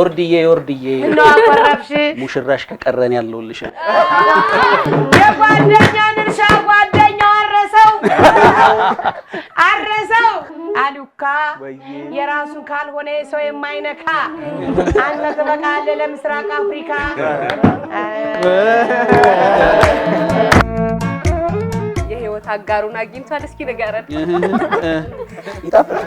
ዮርድዬ እንደው አቆረብሽ ሙሽራሽ ከቀረን ያለውልሽ የጓደኛን እርሻ ጓደኛው አረሰው አሉካ የራሱ ካልሆነ ሰው የማይነካ አንተ ትበቃለህ ለምስራቅ አፍሪካ የህይወት አጋሩን አግኝቷል እስኪ ንገረን ይጣፍጥ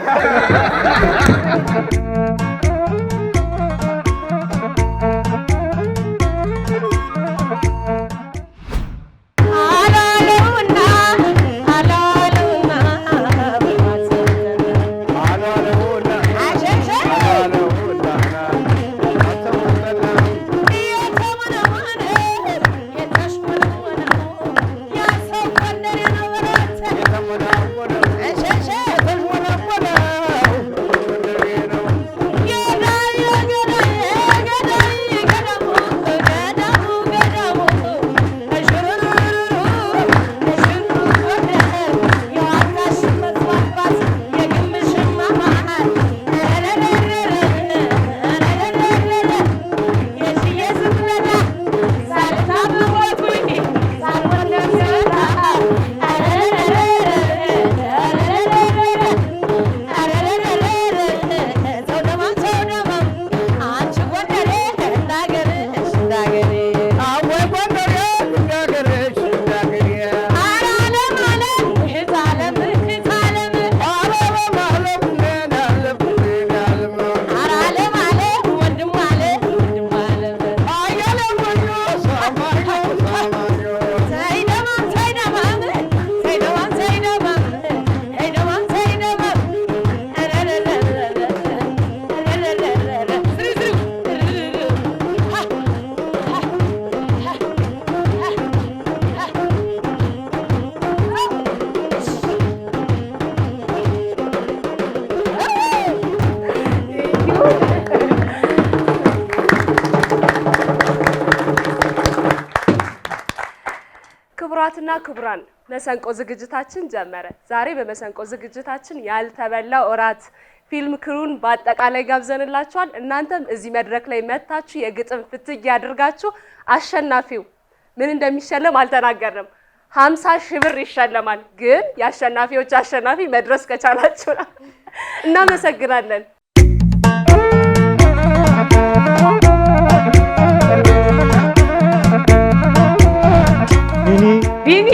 ክቡራትና ክቡራን መሰንቆ ዝግጅታችን ጀመረ። ዛሬ በመሰንቆ ዝግጅታችን ያልተበላው እራት ፊልም ክሩን በአጠቃላይ ጋብዘንላችኋል። እናንተም እዚህ መድረክ ላይ መታችሁ የግጥም ፍትግ ያድርጋችሁ። አሸናፊው ምን እንደሚሸለም አልተናገርንም። 50,000 ብር ይሸለማል። ግን የአሸናፊዎች አሸናፊ መድረስ ከቻላችሁ እናመሰግናለን። ቢቢ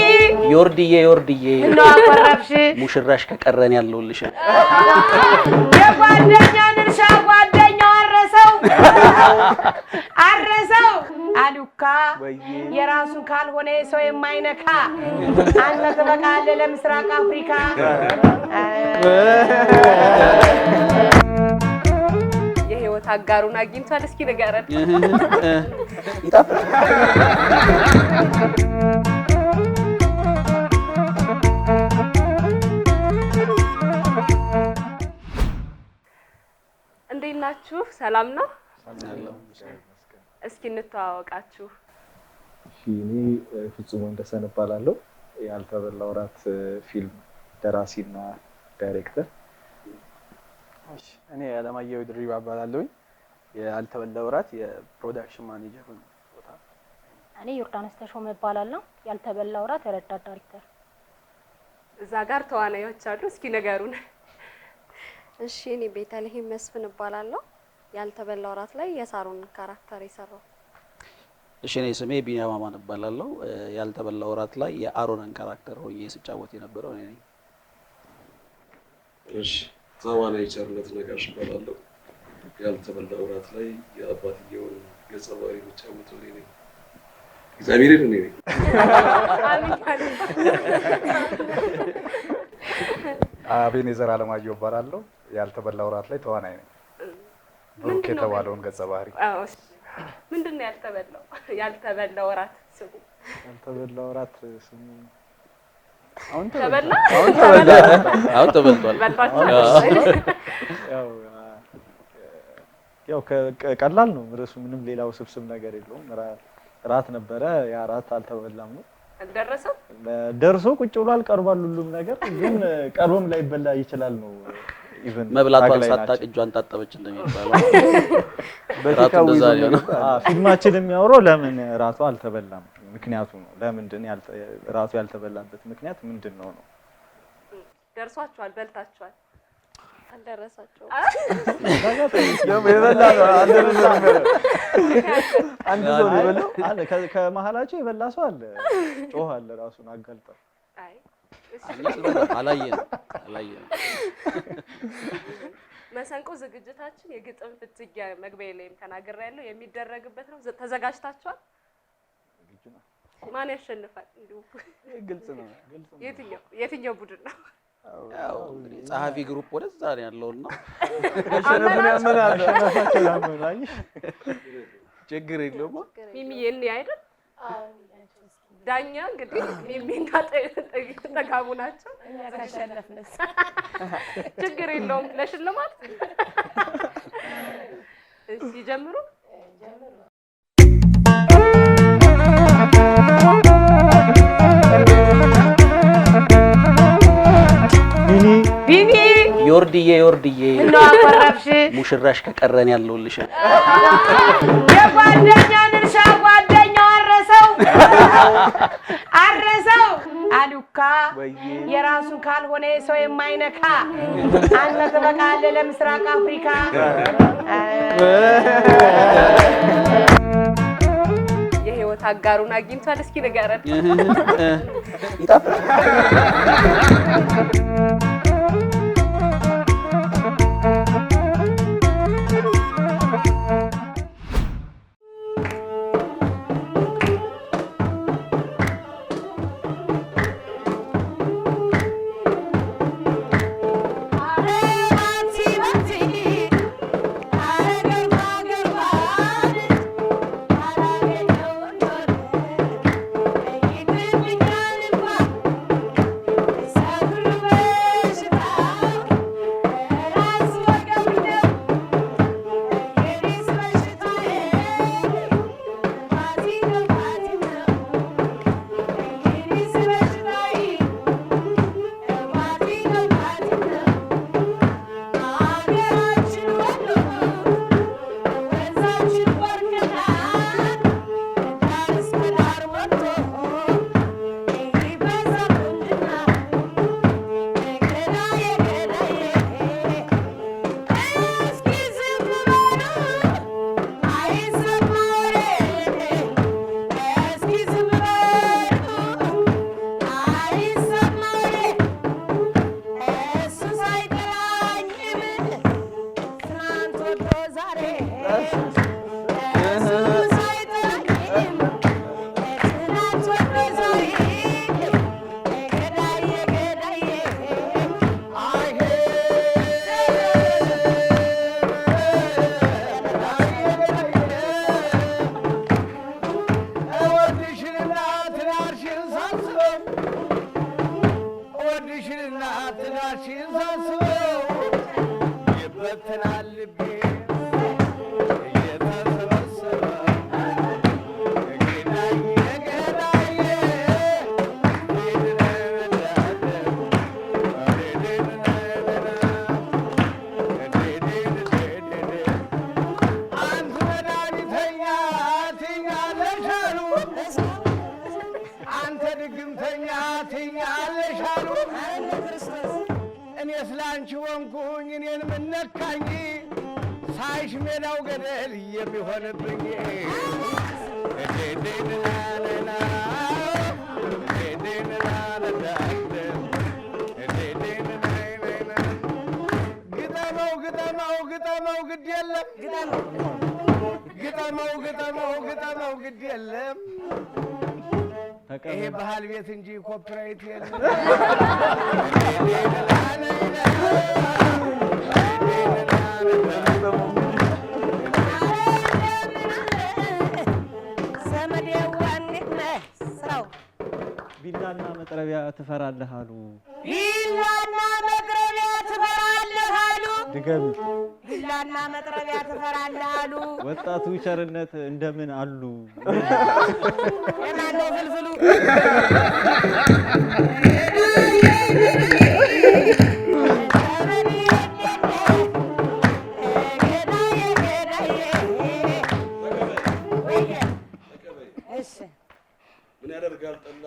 ዮርድዬ እንደው አቆረብሽ ሙሽራሽ ከቀረን ያለውልሽ የጓደኛን እርሻ ጓደኛው አረሰው አሉካ የራሱ ካልሆነ ሰው የማይነካ አንተ ትበቃለህ ለምስራቅ አፍሪካ የህይወት አጋሩን አግኝቷል እስኪ ንገረን ይጣፍጥ እንዴት ናችሁ? ሰላም ነው? እስኪ እንተዋወቃችሁ። እኔ ፍጹም ወንደሰን እባላለሁ። ያልተበላው እራት ፊልም ደራሲና ዳይሬክተር። እኔ አለማየሁ ድሪባ እባላለሁ። ያልተበላው እራት የፕሮዳክሽን ማኔጀር ቦታ። እኔ ዮርዳኖስ ተሾመ እባላለሁ። ያልተበላው እራት ረዳት ዳይሬክተር። እዛ ጋር ተዋናዮች አሉ። እስኪ ንገሩን። እሺ እኔ ቤተልሔም መስፍን እባላለሁ። ያልተበላው እራት ላይ የሳሩን ካራክተር የሰራው። እሺ እኔ ስሜ ቢኒያም አማን እባላለሁ። ያልተበላው እራት ላይ የአሮንን ካራክተር ሆኜ ስጫወት የነበረው እኔ ነኝ። እሺ ተዋናይ ቸርነት ነጋሽ እባላለሁ። ያልተበላው እራት ላይ የአባትየውን ገጸ ባህሪ የምጫወተው እኔ ነኝ። እግዚአብሔርን እኔ ነኝ። አቤኔዘር አለማየሁ እባላለሁ። ያልተበላው እራት ላይ ተዋናይ ነኝ። ብሩክ የተባለውን ገጸ ባህሪ። ምንድነው ያልተበላው እራት ስሙ? ያልተበላው እራት ስሙ አሁን ተበልቷል። ያው ቀላል ነው ርዕሱ፣ ምንም ሌላው ስብስብ ነገር የለውም። እራት ነበረ፣ ያ እራት አልተበላም ነው። ደረሰው ደርሶ ቁጭ ብሏል፣ ቀርቧል ሁሉም ነገር፣ ግን ቀርቦም ላይበላ ይችላል ነው ኢቭን መብላቷን ሳታቅ እጇን ታጠበች እንደሚባለው ራቱ እንደዛ ነው። ፊልማችን የሚያወራው ለምን ራሱ አልተበላም ምክንያቱ ነው። ለምንድን ራሱ ያልተበላበት ምክንያት ምንድነው ነው? ደርሷችኋል? በልታችኋል? አልደረሳቸውም። የበላ ነው አንድ ሰው ነው የበላው አለ። ከመሀላቸው የበላ ሰው አለ። ጮሃለ ራሱን አጋልጠው። አይ አላየንም። መሰንቆ ዝግጅታችን የግጥም ፍትጊያ መግቢያ ላይም ተናግሬያለሁ የሚደረግበት ነው። ተዘጋጅታችኋል? ማን ያሸንፋል? እንዲሁ ግልጽ ነው። የትኛው ቡድን ነው? ያው እንግዲህ ጸሐፊ ግሩፕ ወደዛ ነው ያለውና አሸነፈን ያመናል። አሸነፋቸው ያመናል። ችግር የለውም። ሚሚ የኔ አይደል? ዳኛ እንግዲህ ሚሚና ተጋቡ ናቸው። ያሸነፍነስ ችግር የለውም። ለሽልማት እሺ ጀምሩ። ቢቢ ዮርድዬ ነው አቆረብሽ ሙሽራሽ ከቀረን ያለውልሽ የጓደኛን እርሻ ጓደኛው አረሰው አሉካ የራሱን ካልሆነ ሰው የማይነካ አንተ ትበቃለህ ለምስራቅ አፍሪካ። የህይወት አጋሩን አግኝቷል። እስኪ ንገረን። ስላንቺ ወንኩኝ እኔን ምን ነካኝ ሳይሽ ሜዳው ገደል የሚሆንብኝ ግጠመው ግድ የለም ግጠመው ግድ የለም ይሄ ባህል ቤት እንጂ ኮፒራይት የለም። ቢላና መጥረቢያ ትፈራለህ አሉ። ቢላና መጥረቢያ ትፈራለህ አሉ። ድገም። ቢላና መጥረቢያ ትፈራለህ አሉ። ወጣቱ ቸርነት እንደምን አሉ? የማነው ፍልፍሉ? ጠላ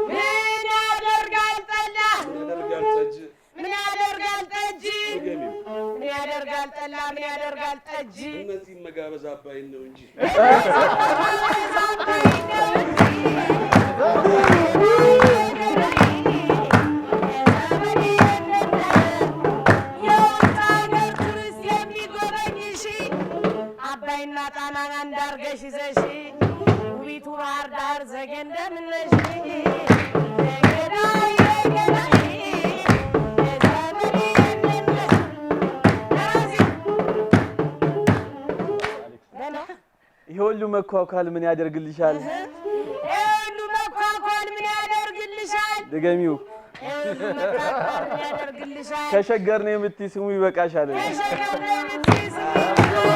ምን ያደርጋል ጠላ ምን ያደርጋል ጠጅ ምን ያደርጋል ጠጅ ድገሚው ምን ያደርጋል ጠላ ምን ያደርጋል ጠጅ እነዚህን መጋበዝ አባይን ነው እንጂ አባይና ጣናን አንዳርገሽ ይዘሽ ውቢቱ ባህር ዳር ዘጌ እንደምነሽ ይሄ ሁሉ መኳኳል ምን ያደርግልሻል? ይሄ ሁሉ መኳኳል ምን ያደርግልሻል? ድገሚው። ይሄ ሁሉ መኳኳል ምን ያደርግልሻል? ከሸገር ነው የምትይ ስሙ ይበቃሻል። ከሸገር ነው የምትይ ስሙ ይበቃሻል።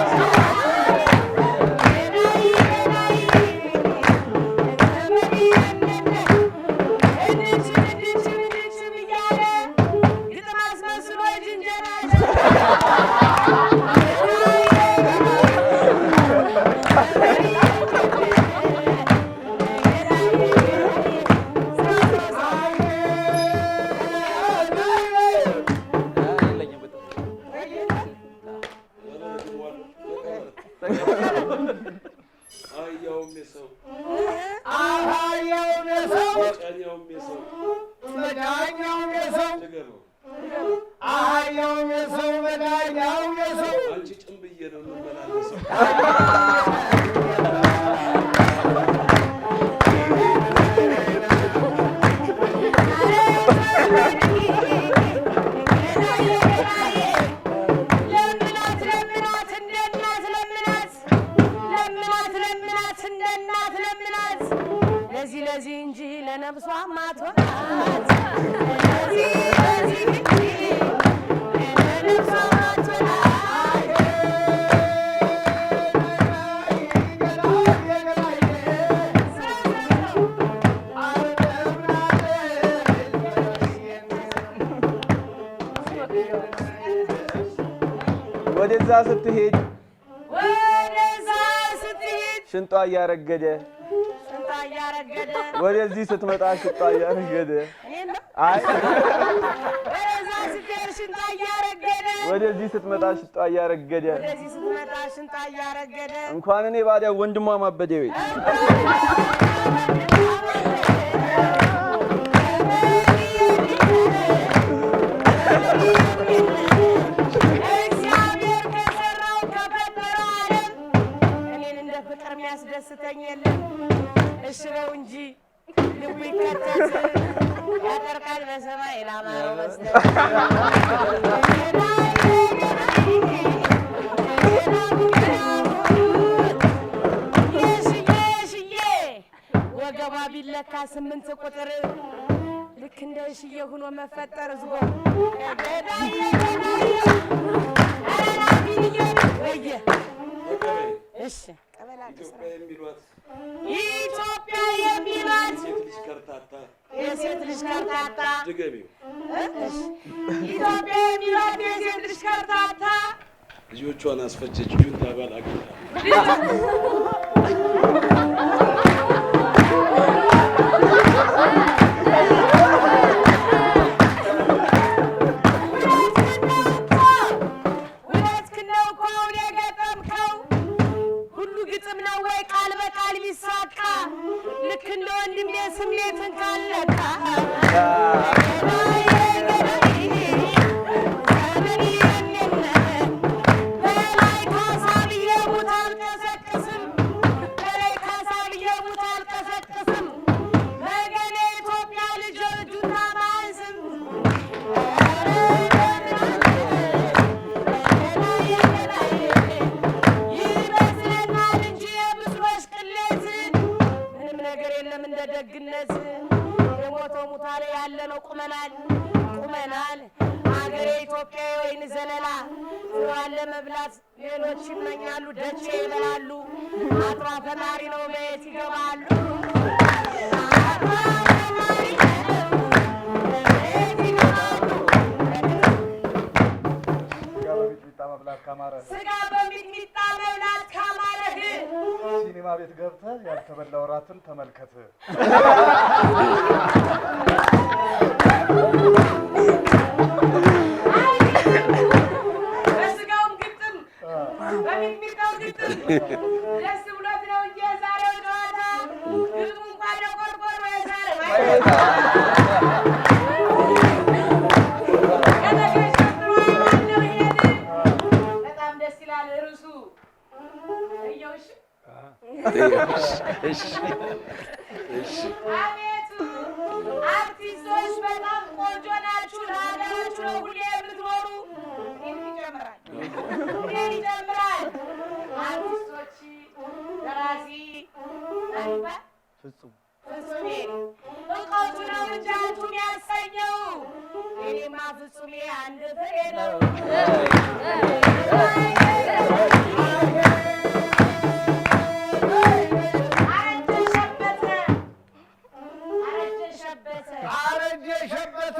ለዚህ እንጂ ለነብሷ ማትሆናት ወደዛ ስትሄድ ሽንጧ እያረገደ ወደዚህ ስትመጣ ሽንጧ እያረገደ አይ ወደዚህ ስትመጣ ሽንጧ እያረገደ እንኳን እኔ ባዲያ ወንድሟ ማበደ ወይ የሚያስደስተኝ የለም እሺ ነው እንጂ ልቡ ይከተት ያጠርቃል በሰማይ ላማረው መስጠት የሽዬ ወገቧ ቢለካ 8 ቁጥር ልክ እንደ እሽዬ ሆኖ መፈጠር ዝጎ ገዳይ ወየ እሺ ኢትዮጵያ የሚሏት የሴት ልጅ ከርታታ ድገሚው። ኢትዮጵያ የሚሏት የሴት ልጅ ከርታታ ልጆቿን አስፈጀች ጁንታ ባል አግኝታ ልክ እንደ ወንድሜ ስሜትን ካለካ በላይ ካሳ ብዬ ሙት አልቀሰቅስም በላይ ካሳ ብዬ ሙት አልቀሰቅስም መገኔ ኢትዮጵያ ልጅ ጁንታ ማንስም ይመስለናል እንጂ የምስሎች ቅሌት ነገር የለም እንደ ደግነት የሞተው ሙታለ ያለነው ቁመናል ሀገሬ ኢትዮጵያ ወይን ዘለላ ፍሯን ለመብላት ሌሎች ይመኛሉ ደቼ ይበላሉ አጥሯ ፈጣሪ ነው ቤት ይገባሉ ስጋ በሚጥሚጣ መብላት ካማረህ ሲኒማ ቤት ገብተህ ያልተበላ ወራትን ተመልከት። በስጋውም ግጥም በሚጥሚጣው ግጥም ደስ ብሎት ነው እንጂ የዛሬው ጨዋታ ግጥሙ እንኳን ለቆርቆሮ የሳረ በጣም ደስ ይላል ርዕሱ። እየውሽ አቤቱ አርቲስቶች በጣም ቆንጆ ናችሁ። ለሀገራችሁ ነው ሁሌ የምትኖሩ። ይጨምራል ይጨምራል። አርቲስቶች ደራሲ ፍጹም ፍጹሜ እውቀቱ ነው እንጂ አንቱን ያሰኘው። እኔማ ፍጹሜ አንድ ፍሬ ነው። አረጀ ሸበተ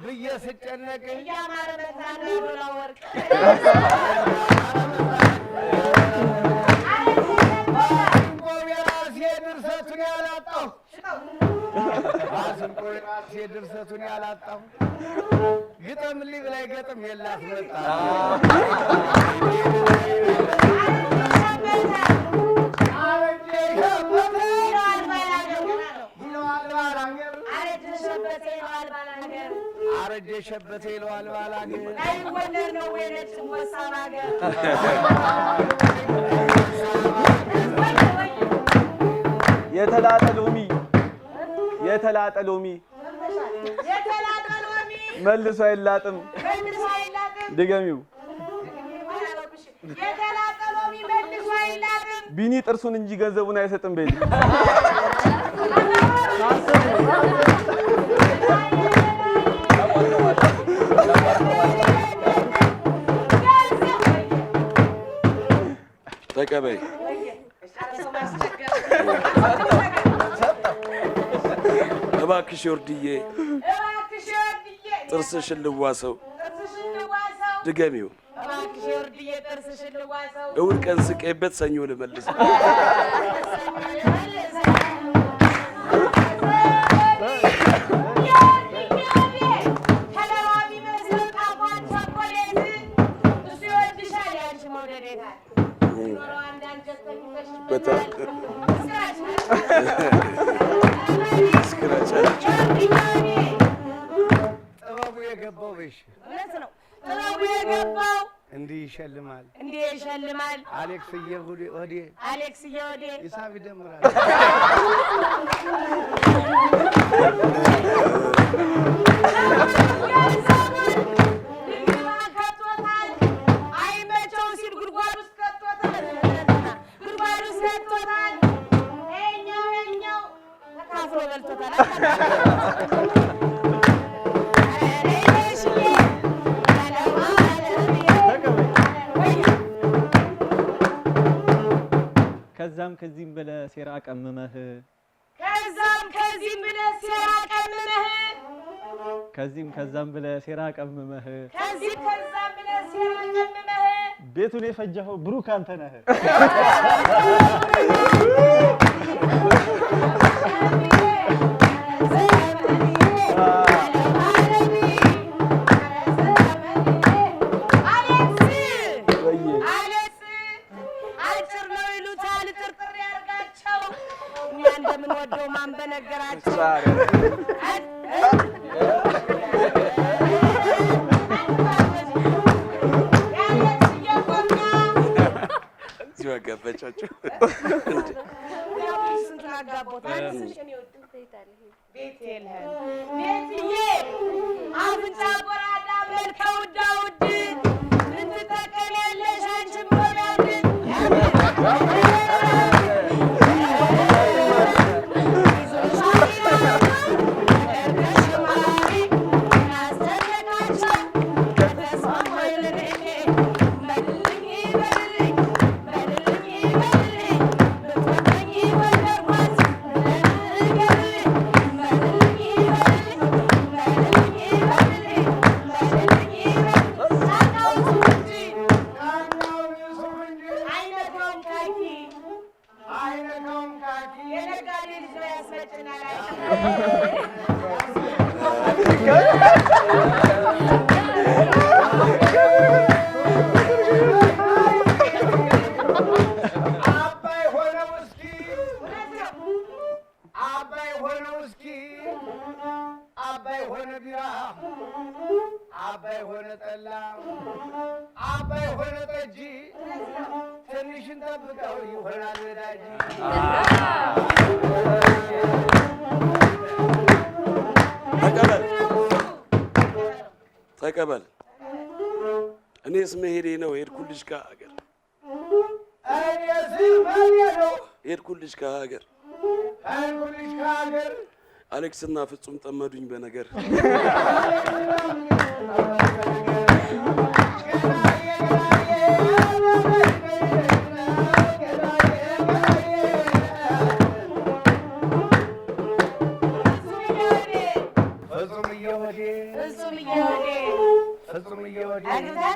ብዬ ስጨነቅ እያማረ መታና ዶላ ወርቅ የራሴ ድርሰቱን ያላጣሁ አስንቆ የራሴ ድርሰቱን ያላጣሁ ግጠምልኝ ብላይ ገጥም የላት መጣ አረጀ ሸበተ ይለዋል ባላገር አይወለድ ነው ወይ ነጭ ወሳብ አገር የተላጠ ሎሚ የተላጠ ሎሚ መልሶ አይላጥም። ድገሚው። የተላጠ ሎሚ መልሶ አይላጥም። ቢኒ ጥርሱን እንጂ ገንዘቡን አይሰጥም። በል ተቀበይ። እባክሽ ወርድዬ ጥርስሽን ልዋሰው። ድገሚው። እሑድ ቀን ስቄበት ሰኞ ልመልስ። ጥበቡ የገባው በሽ እውነት ነው። ጥበቡ የገባው እንዲህ ይሸልማል፣ እንዲህ ይሸልማል። አሌክስዬ ወዴ አሌክስዬ ወዴ ሂሳብ ይደምራል። አይመቸው ሲል ጉድጓድ ውስጥ ከቶታል። ጉድጓድ ውስጥ ከቶታል። ይኸኛው ተካፍሎ በልቶታል። ከዛም ከዚህም ብለህ ሴራ ቀምመህ ከዛም ከዚህም ብለህ ሴራ ቀምመህ ከዛም ብለህ ሴራ ቀምመህ ከዚህም ከዛም ብለህ ሴራ ቀምመህ ቤቱን የፈጀኸው ብሩክ አንተ ነህ። እንደምንወደው ማን በነገራቸው እዚሁ አጋባቻቸው። ስንቱን አጋቦት ቤትዬ አፍንጫ ጎራዳ መልከ ውዳ ውድ ምን ትጠቀሚያለሽ አንቺም ሆናድ ነጭና ላይ አባይ ሆነው እስኪ አባይ ሆነው እስኪ አባይ ሆነ ቢራ አባይ ሆነ ጠላ አባይ ሆነ ጠጅ ትንሽን ጠብቀው ይሆናል ወዳጅ። ተቀበል ተቀበል። እኔስ መሄዴ ነው ሄድኩልሽ ከሀገር እኔስ መሄዴ ነው ሄድኩልሽ ከሀገር ሄድኩልሽ ከሀገር አሌክስና ፍጹም ጠመዱኝ በነገር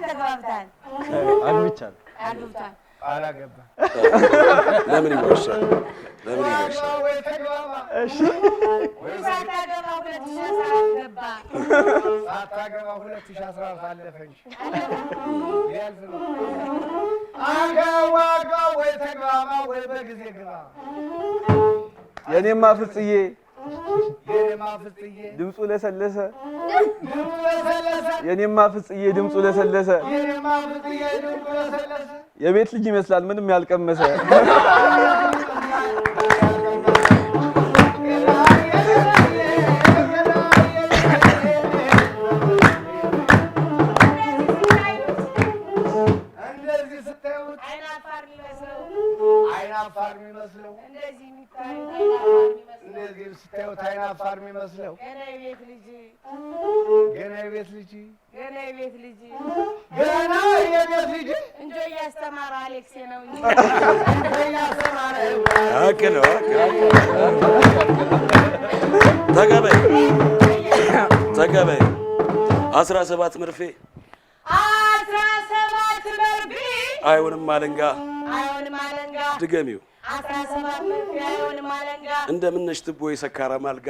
ተግባብታል። አግብቻለሁ። አግብቷል። አላገባም። ለምን ይዋሻል? ለምን ይዋሻል? እሺ ሳታገባ 2014 ገባ። ሳታገባ 2014 አለፈ እንጂ ሊያልፍ ነው። አገባጋ ወይ ተግባባ ወይ በጊዜ ግባ። የኔማ ፍጽዬ የኔማ ፍጽዬ ድምፁ ለሰለሰ ድምፁ ለሰለሰ የኔማ ፍጽዬ ድምፁ ለሰለሰ የኔማ ፍጽዬ ድምፁ ለሰለሰ የቤት ልጅ ይመስላል ምንም ያልቀመሰ እንደዚህ ስታዩት አይናፋር የሚመስለው አይናፋር የሚመስለው እንደዚህ የሚታዩት አይናፋር የሚመስለው እንደዚህ ስታዩት አይናፋር የሚመስለው ገና የቤት ልጅ ገና የቤት ልጅ ገና የቤት ልጅ ገና የቤት ልጅ እንጆ እያስተማረ አሌክሴ ነው እንጂ እያስተማረ ሀቅ ነው ተቀበል ተቀበል 17 መርፌ 17 መርፌ አይሆንም አለንጋ አይሆንም አለንጋ ድገሚው 17 መርፌ አይሆንም አለንጋ እንደምነሽ ትቦ የሰካራም አልጋ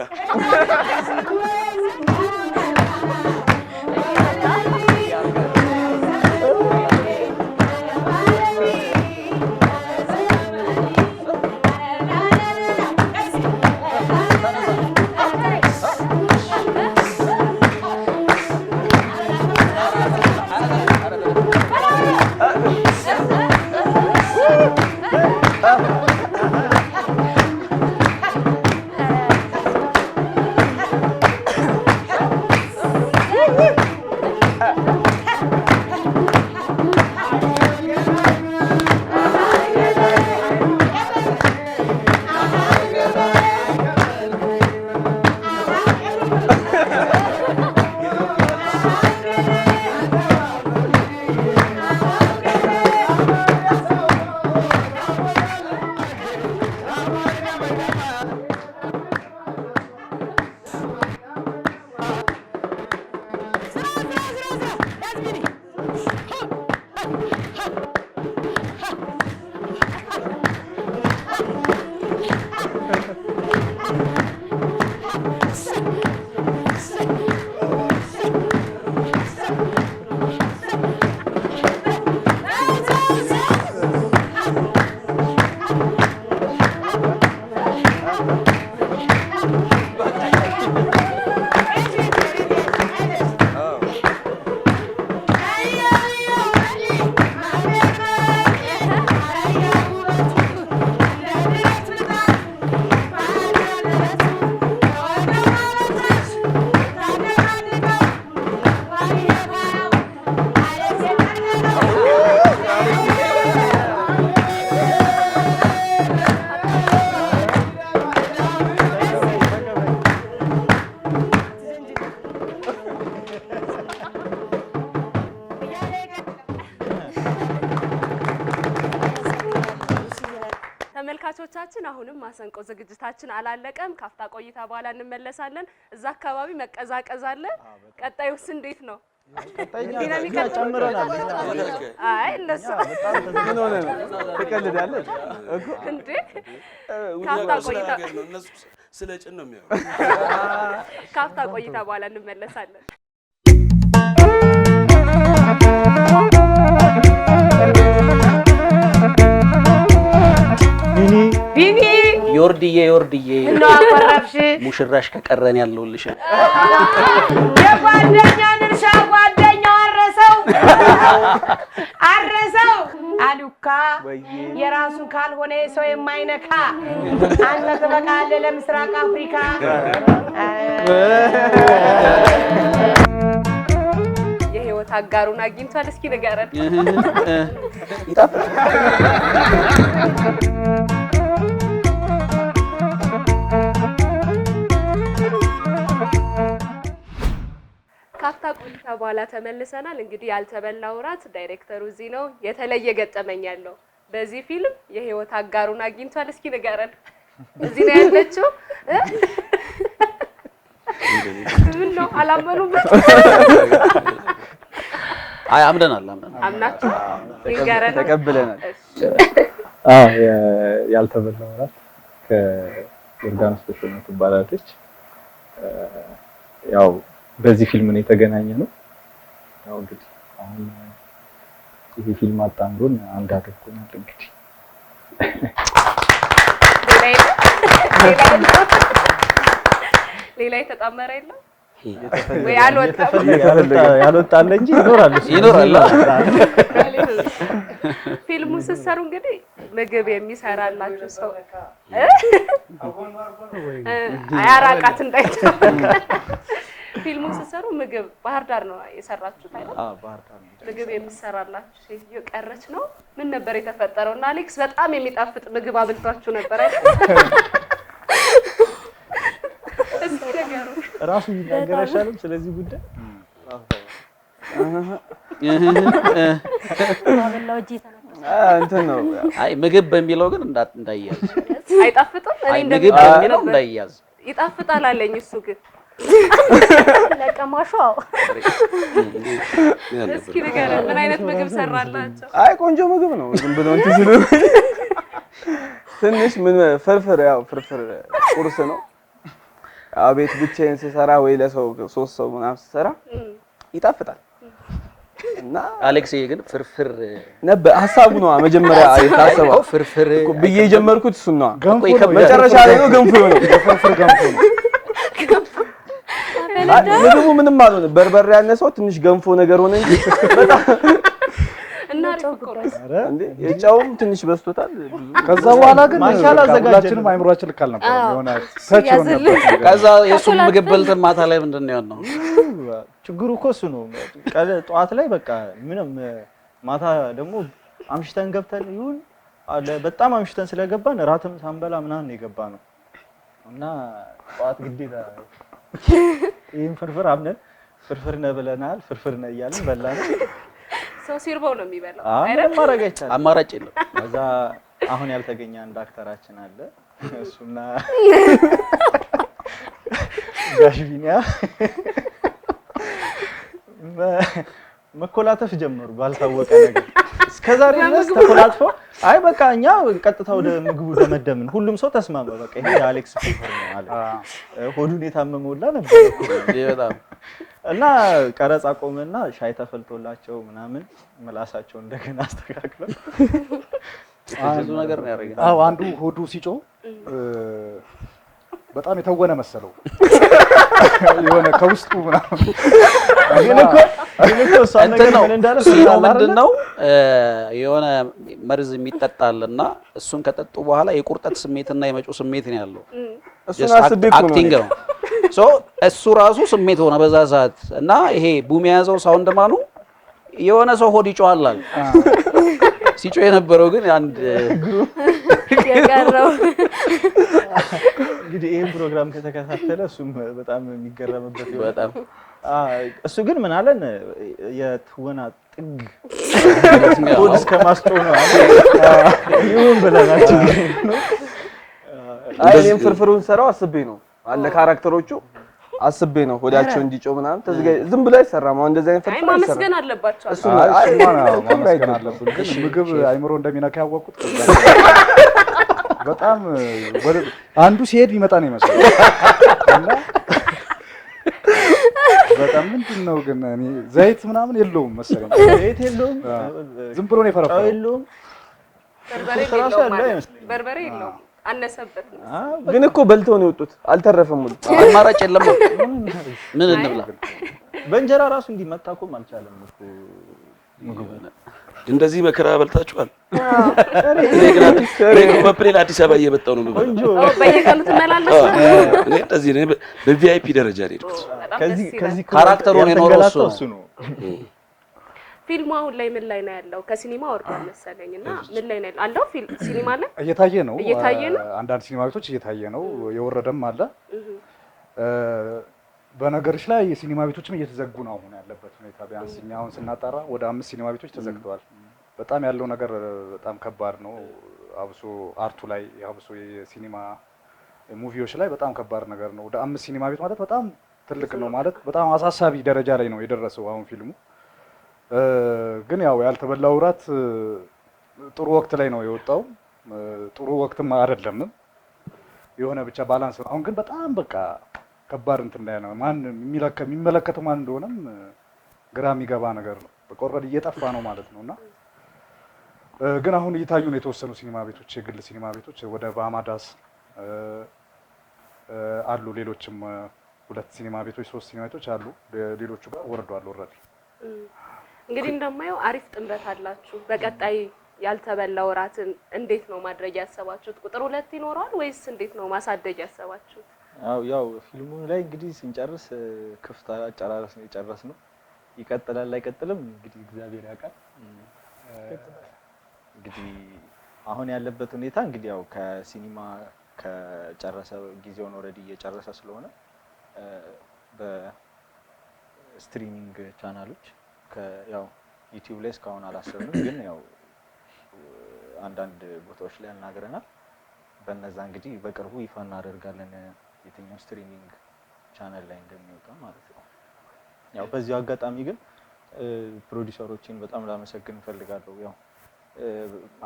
ተመልካቾቻችን አሁንም ማሰንቆ ዝግጅታችን አላለቀም። ካፍታ ቆይታ በኋላ እንመለሳለን። እዛ አካባቢ መቀዛቀዝ አለ። ቀጣዩስ እንዴት ነው? ቀጣይኛ ጨምረናል። አይ እንደሱ ምን ሆነ ነው ትቀልዳለች እኮ እንዴ? ካፍታ ቆይታ ስለ ጭን ነው የሚያወራው። ካፍታ ቆይታ በኋላ እንመለሳለን። ቢኒ ዮርድዬ እንደው አቆረብሽ ሙሽራሽ ከቀረን ያለውልሽ የጓደኛን እርሻ ጓደኛው አረሰው አሉካ የራሱ ካልሆነ ሰው የማይነካ አንተ ትበቃለህ ለምስራቅ አፍሪካ። የህይወት አጋሩን አግኝቷል። እስኪ ንገረን። ካፍታ ቆይታ በኋላ ተመልሰናል። እንግዲህ ያልተበላው እራት ዳይሬክተሩ እዚህ ነው። የተለየ ገጠመኝ ያለው በዚህ ፊልም የህይወት አጋሩን አግኝቷል። እስኪ ንገረን። እዚህ ነው ያለችው። ምን ነው አላመኑበት? አይ አምናችሁ ንገረን። ተቀብለናል። ያልተበላው እራት ከዮርዳኖስ ተሾመ ትባላለች። ያው በዚህ ፊልም ነው የተገናኘ ነው። ያው እንግዲህ አሁን ይሄ ፊልም አጣምሮን አንድ አድርጎናል። እንግዲህ ሌላ የተጣመረ የለም ወይ ያልወጣለ እንጂ ይኖራል። ፊልሙ ስትሰሩ እንግዲህ ምግብ የሚሰራላችሁ ሰው አያራቃት እንዳይታ ፊልሙ ስትሰሩ ምግብ ባህር ዳር ነው የሰራችሁት አይደል? ባህር ዳር ነው። ምግብ የሚሰራላችሁ ሴትዮ ቀረች ነው። ምን ነበር የተፈጠረው? እና አሌክስ በጣም የሚጣፍጥ ምግብ አብልቷችሁ ነበር አይደል? ራሱ ይናገራሻል ስለዚህ ጉዳይ። እንትን ነው። አይ ምግብ በሚለው ግን እንዳይያዝ። አይጣፍጥም? እኔ ምግብ በሚለው እንዳይያዝ። ይጣፍጣል አለኝ እሱ ግን ለቀማሹ እስኪ ንገረን፣ ምን አይነት ምግብ ሰራላችሁ? አይ ቆንጆ ምግብ ነው። ዝም ብሎ እንትን ሲሉ ትንሽ ምን ፍርፍር ቁርስ ነው። አቤት ብቻዬን ስሰራ ወይ ለሰው 3 ሰው ምናምን ስሰራ ይጣፍጣል። እና አሌክስ ግን ፍርፍር ነበር ሐሳቡ ነው መጀመሪያ የታሰበው። ፍርፍር ብዬ ጀመርኩት እሱን ነው። መጨረሻ ላይ ነው ገንፎ ነው። ፍርፍር ገንፎ ነው። ምግቡ ምንም አልሆነ። በርበሬ ያነሰው ትንሽ ገንፎ ነገር ሆነ እንጂ በጣም እና ሪኮርስ እንዴ የጫውም ትንሽ በስቶታል። ከዛ በኋላ ግን ሁላችንም አይምሮአችን ልክ አልነበር የሆነ ሰች ሆነ ነበር። ከዛ የሱም ምግብ በልተን ማታ ላይ ምንድን ነው ያለው? ችግሩ እኮ እሱ ነው። ጠዋት ላይ በቃ ምንም ማታ ደግሞ አምሽተን ገብተን ይሁን በጣም አምሽተን ስለገባን እራትም ሳንበላ ምናምን የገባ ነው እና ጠዋት ግዴታ ይሄን ፍርፍር አብነን ፍርፍር ነው ብለናል። ፍርፍር ነው እያልን በላን። ሰው ሲርበው ነው የሚበላው አይደል? ማረጋ ይቻላል። አማራጭ የለም። ከዛ አሁን ያልተገኘ አንድ አክተራችን አለ። እሱና ጋሽ ቢኒያ መኮላተፍ ጀመሩ ባልታወቀ ነገር። እስከዛሬ ድረስ ተኮላትፈው አይ በቃ እኛ ቀጥታ ወደ ምግቡ ደመደምን። ሁሉም ሰው ተስማማ። በቃ ይሄ የአሌክስ ፍርፍር ነው አለ። ሆዱን የታመመውላ ነበር በጣም እና ቀረጻ ቆመና ሻይ ተፈልቶላቸው ምናምን ምላሳቸው እንደገና አስተካክለው ብዙ ነገር ነው ያደረገው። አዎ አንዱ ሆዱ ሲጮህ በጣም የተወነ መሰለው የሆነ ከውስጡ ምናምን ምንድነው የሆነ መርዝ የሚጠጣልና እሱን ከጠጡ በኋላ የቁርጠት ስሜትና የመጮህ ስሜት ነው ያለው። አክቲንግ ነው። እሱ ራሱ ስሜት ሆነ በዛ ሰዓት እና ይሄ ቡም የያዘው ሳውንድ ማኑ የሆነ ሰው ሆድ ይጮሃል። ሲጮህ የነበረው ግን አንድ የቀረው እንግዲህ ይሄን ፕሮግራም ከተከታተለ እሱም በጣም የሚገረምበት በጣም እሱ ግን ምን አለን የትወና ጥግ ሆድ እስከማስጮህ ነው አለ። ይሁን ብለናል። አይ እኔም ፍርፍሩን ሰራው አስቤ ነው አለ ካራክተሮቹ አስቤ ነው ሆዳቸው እንዲጮህ ምናምን ተዝጋይ ዝም ብሎ አይሰራም። አሁን እንደዛ አይነት ፍርፍር ማመስገን አለባቸው። እሱ ማመስገን አለብን። ግን ምግብ አይምሮ እንደሚነካ ያወቁት በጣም አንዱ ሲሄድ ይመጣ ነው ይመስላል እና በጣም ምንድነው ግን እኔ ዘይት ምናምን የለውም መሰለኝ። ዘይት የለውም፣ ዝም ብሎ ነው የፈረፈረው። የለውም፣ በርበሬ የለውም፣ አነሰበት ነው። ግን እኮ በልተው ነው የወጡት፣ አልተረፈም። አማራጭ የለም። ምን እንብላ? በእንጀራ ራሱ እንዲመጣ እኮ አልቻለም እኮ ምግቡ። እንደዚህ መከራ በልታችኋል? እኔ በፕሌን አዲስ አበባ እየመጣሁ ነው የምበላው። በየቀኑ ትመላለስ? እኔ እንደዚህ ነው በቪአይፒ ደረጃ ነው የሄድኩት። ከዚህ ካራክተሩን የኖረው እሱ ነው። ፊልሙ አሁን ላይ ምን ላይ ነው ያለው? ከሲኒማ ወርዷል መሰለኝ እና ምን ላይ ነው ያለው? አንዳው ሲኒማ ላይ እየታየ ነው። እየታየ ነው። አንዳንድ ሲኒማ ቤቶች እየታየ ነው። የወረደም አለ። በነገርሽ ላይ የሲኒማ ቤቶችም እየተዘጉ ነው አሁን ያለበት ሁኔታ። ቢያንስ እኛ አሁን ስናጣራ ወደ 5 ሲኒማ ቤቶች ተዘግተዋል። በጣም ያለው ነገር በጣም ከባድ ነው። አብሶ አርቱ ላይ አብሶ የሲኒማ ሙቪዎች ላይ በጣም ከባድ ነገር ነው። ወደ 5 ሲኒማ ቤት ማለት በጣም ትልቅ ነው ማለት በጣም አሳሳቢ ደረጃ ላይ ነው የደረሰው አሁን ፊልሙ። ግን ያው ያልተበላው እራት ጥሩ ወቅት ላይ ነው የወጣው። ጥሩ ወቅትም አይደለም የሆነ ብቻ ባላንስ ነው። አሁን ግን በጣም በቃ ከባድ እንትን ላይ ነው። ማን የሚመለከተው ማን እንደሆነም ግራ የሚገባ ነገር ነው። በቃ ኦልሬዲ እየጠፋ ነው ማለት ነውና ግን አሁን እየታዩ ነው የተወሰኑ ሲኒማ ቤቶች፣ የግል ሲኒማ ቤቶች ወደ ባማዳስ አሉ። ሌሎችም 2 ሲኒማ ቤቶች 3 ሲኒማ ቤቶች አሉ። ሌሎቹ ጋር ወርዷል ኦልሬዲ። እንግዲህ እንደማየው አሪፍ ጥምረት አላችሁ። በቀጣይ ያልተበላው እራትን እንዴት ነው ማድረግ ያሰባችሁት? ቁጥር 2 ይኖራል ወይስ እንዴት ነው ማሳደግ ያሰባችሁት? ያው ፊልሙ ላይ እንግዲህ ስንጨርስ ክፍት አጨራረስ ነው የጨረስነው። ይቀጥላል አይቀጥልም እንግዲህ እግዚአብሔር ያውቃል። እንግዲህ አሁን ያለበት ሁኔታ እንግዲህ ያው ከሲኒማ ከጨረሰ ጊዜውን ኦልሬዲ እየጨረሰ ስለሆነ በስትሪሚንግ ቻናሎች ያው ዩቲዩብ ላይ እስካሁን አላሰብንም፣ ግን ያው አንዳንድ ቦታዎች ላይ አናግረናል። በእነዛ እንግዲህ በቅርቡ ይፋ እናደርጋለን የትኛው ስትሪሚንግ ቻናል ላይ እንደሚወጣ ማለት ነው። ያው በዚህ አጋጣሚ ግን ፕሮዲዩሰሮችን በጣም ላመሰግን እፈልጋለሁ። ያው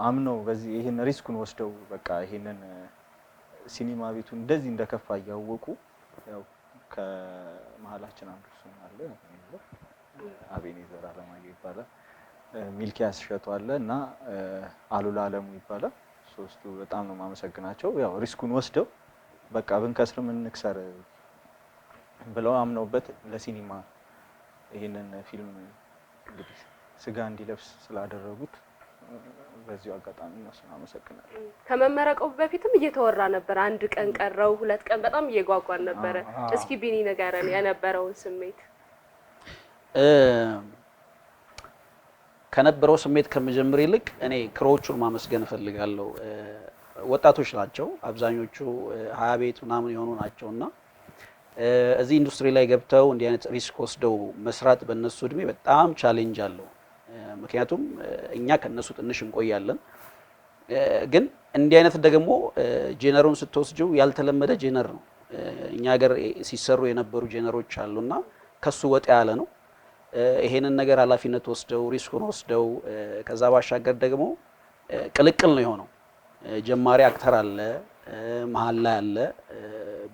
አምነው በዚህ ይሄን ሪስኩን ወስደው በቃ ይሄንን ሲኒማ ቤቱን እንደዚህ እንደከፋ እያወቁ ያው ከመሀላችን አንዱ እሱ አለ አቤኔዘር አለማየሁ ይባላል፣ ሚልኪያስ ሸቶ አለ እና አሉላ አለሙ ይባላል። ሶስቱ በጣም ነው ማመሰግናቸው። ያው ሪስኩን ወስደው በቃ ብንከስር ምን እንክሰር ብለው አምነውበት ለሲኒማ ይሄንን ፊልም እንግዲህ ስጋ እንዲለብስ ስላደረጉት በዚሁ አጋጣሚ እነሱን አመሰግናለሁ። ከመመረቀው በፊትም እየተወራ ነበር፣ አንድ ቀን ቀረው 2 ቀን በጣም እየጓጓን ነበረ። እስኪ ቢኒ ንገረን የነበረውን ስሜት። ከነበረው ስሜት ከመጀመር ይልቅ እኔ ክሮዎቹን ማመስገን እፈልጋለሁ። ወጣቶች ናቸው አብዛኞቹ 20 ቤት ምናምን የሆኑ ናቸውና እዚህ ኢንዱስትሪ ላይ ገብተው እንዲህ አይነት ሪስክ ወስደው መስራት በእነሱ እድሜ በጣም ቻሌንጅ አለው። ምክንያቱም እኛ ከነሱ ትንሽ እንቆያለን፣ ግን እንዲህ አይነት ደግሞ ጄነሩን ስትወስጂው ያልተለመደ ጄነር ነው። እኛ ሀገር ሲሰሩ የነበሩ ጄነሮች አሉና ከሱ ወጣ ያለ ነው። ይሄንን ነገር ኃላፊነት ወስደው ሪስኩን ወስደው ከዛ ባሻገር ደግሞ ቅልቅል ነው የሆነው። ጀማሪ አክተር አለ፣ መሀል ላይ አለ፣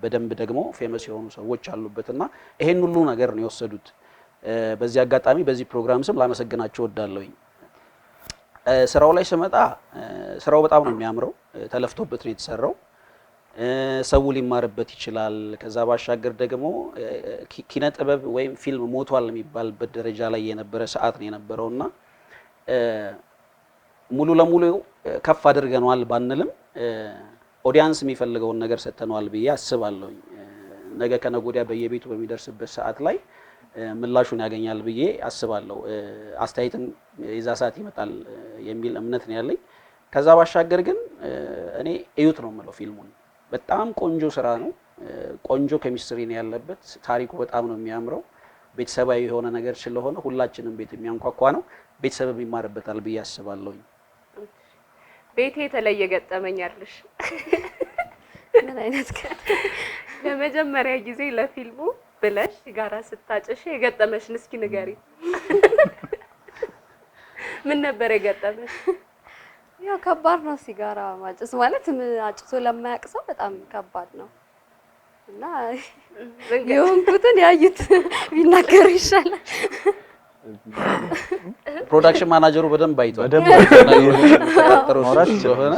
በደንብ ደግሞ ፌመስ የሆኑ ሰዎች አሉበትና ይሄን ሁሉ ነገር ነው የወሰዱት። በዚህ አጋጣሚ በዚህ ፕሮግራም ስም ላመሰግናቸው እወዳለሁኝ። ስራው ላይ ስመጣ ስራው በጣም ነው የሚያምረው፣ ተለፍቶበት ነው የተሰራው። ሰው ሊማርበት ይችላል። ከዛ ባሻገር ደግሞ ኪነ ጥበብ ወይም ፊልም ሞቷል የሚባልበት ደረጃ ላይ የነበረ ሰዓት ነው የነበረውና ሙሉ ለሙሉ ከፍ አድርገናል ባንልም ኦዲያንስ የሚፈልገውን ነገር ሰጥተናል ብዬ አስባለሁኝ። ነገ ከነገ ወዲያ በየቤቱ በሚደርስበት ሰዓት ላይ ምላሹን ያገኛል ብዬ አስባለሁ። አስተያየትም የዛ ሰዓት ይመጣል የሚል እምነት ነው ያለኝ። ከዛ ባሻገር ግን እኔ እዩት ነው የምለው ፊልሙን። በጣም ቆንጆ ስራ ነው። ቆንጆ ኬሚስትሪ ነው ያለበት። ታሪኩ በጣም ነው የሚያምረው። ቤተሰባዊ የሆነ ነገር ስለሆነ ሁላችንም ቤት የሚያንኳኳ ነው። ቤተሰብ ይማርበታል ብዬ አስባለሁኝ። ቤቴ የተለየ ገጠመኝ አለሽ? ምን አይነት ለመጀመሪያ ጊዜ ለፊልሙ ብለሽ ሲጋራ ስታጨሽ የገጠመሽን እስኪ ንገሪ። ምን ነበር የገጠመሽ? ያው ከባድ ነው ሲጋራ ማጨስ ማለት አጭሶ ለማያውቅ ሰው በጣም ከባድ ነው እና የሆንኩትን ያዩት ቢናገሩ ይሻላል። ፕሮዳክሽን ማናጀሩ በደንብ አይቷል። ስለሆነ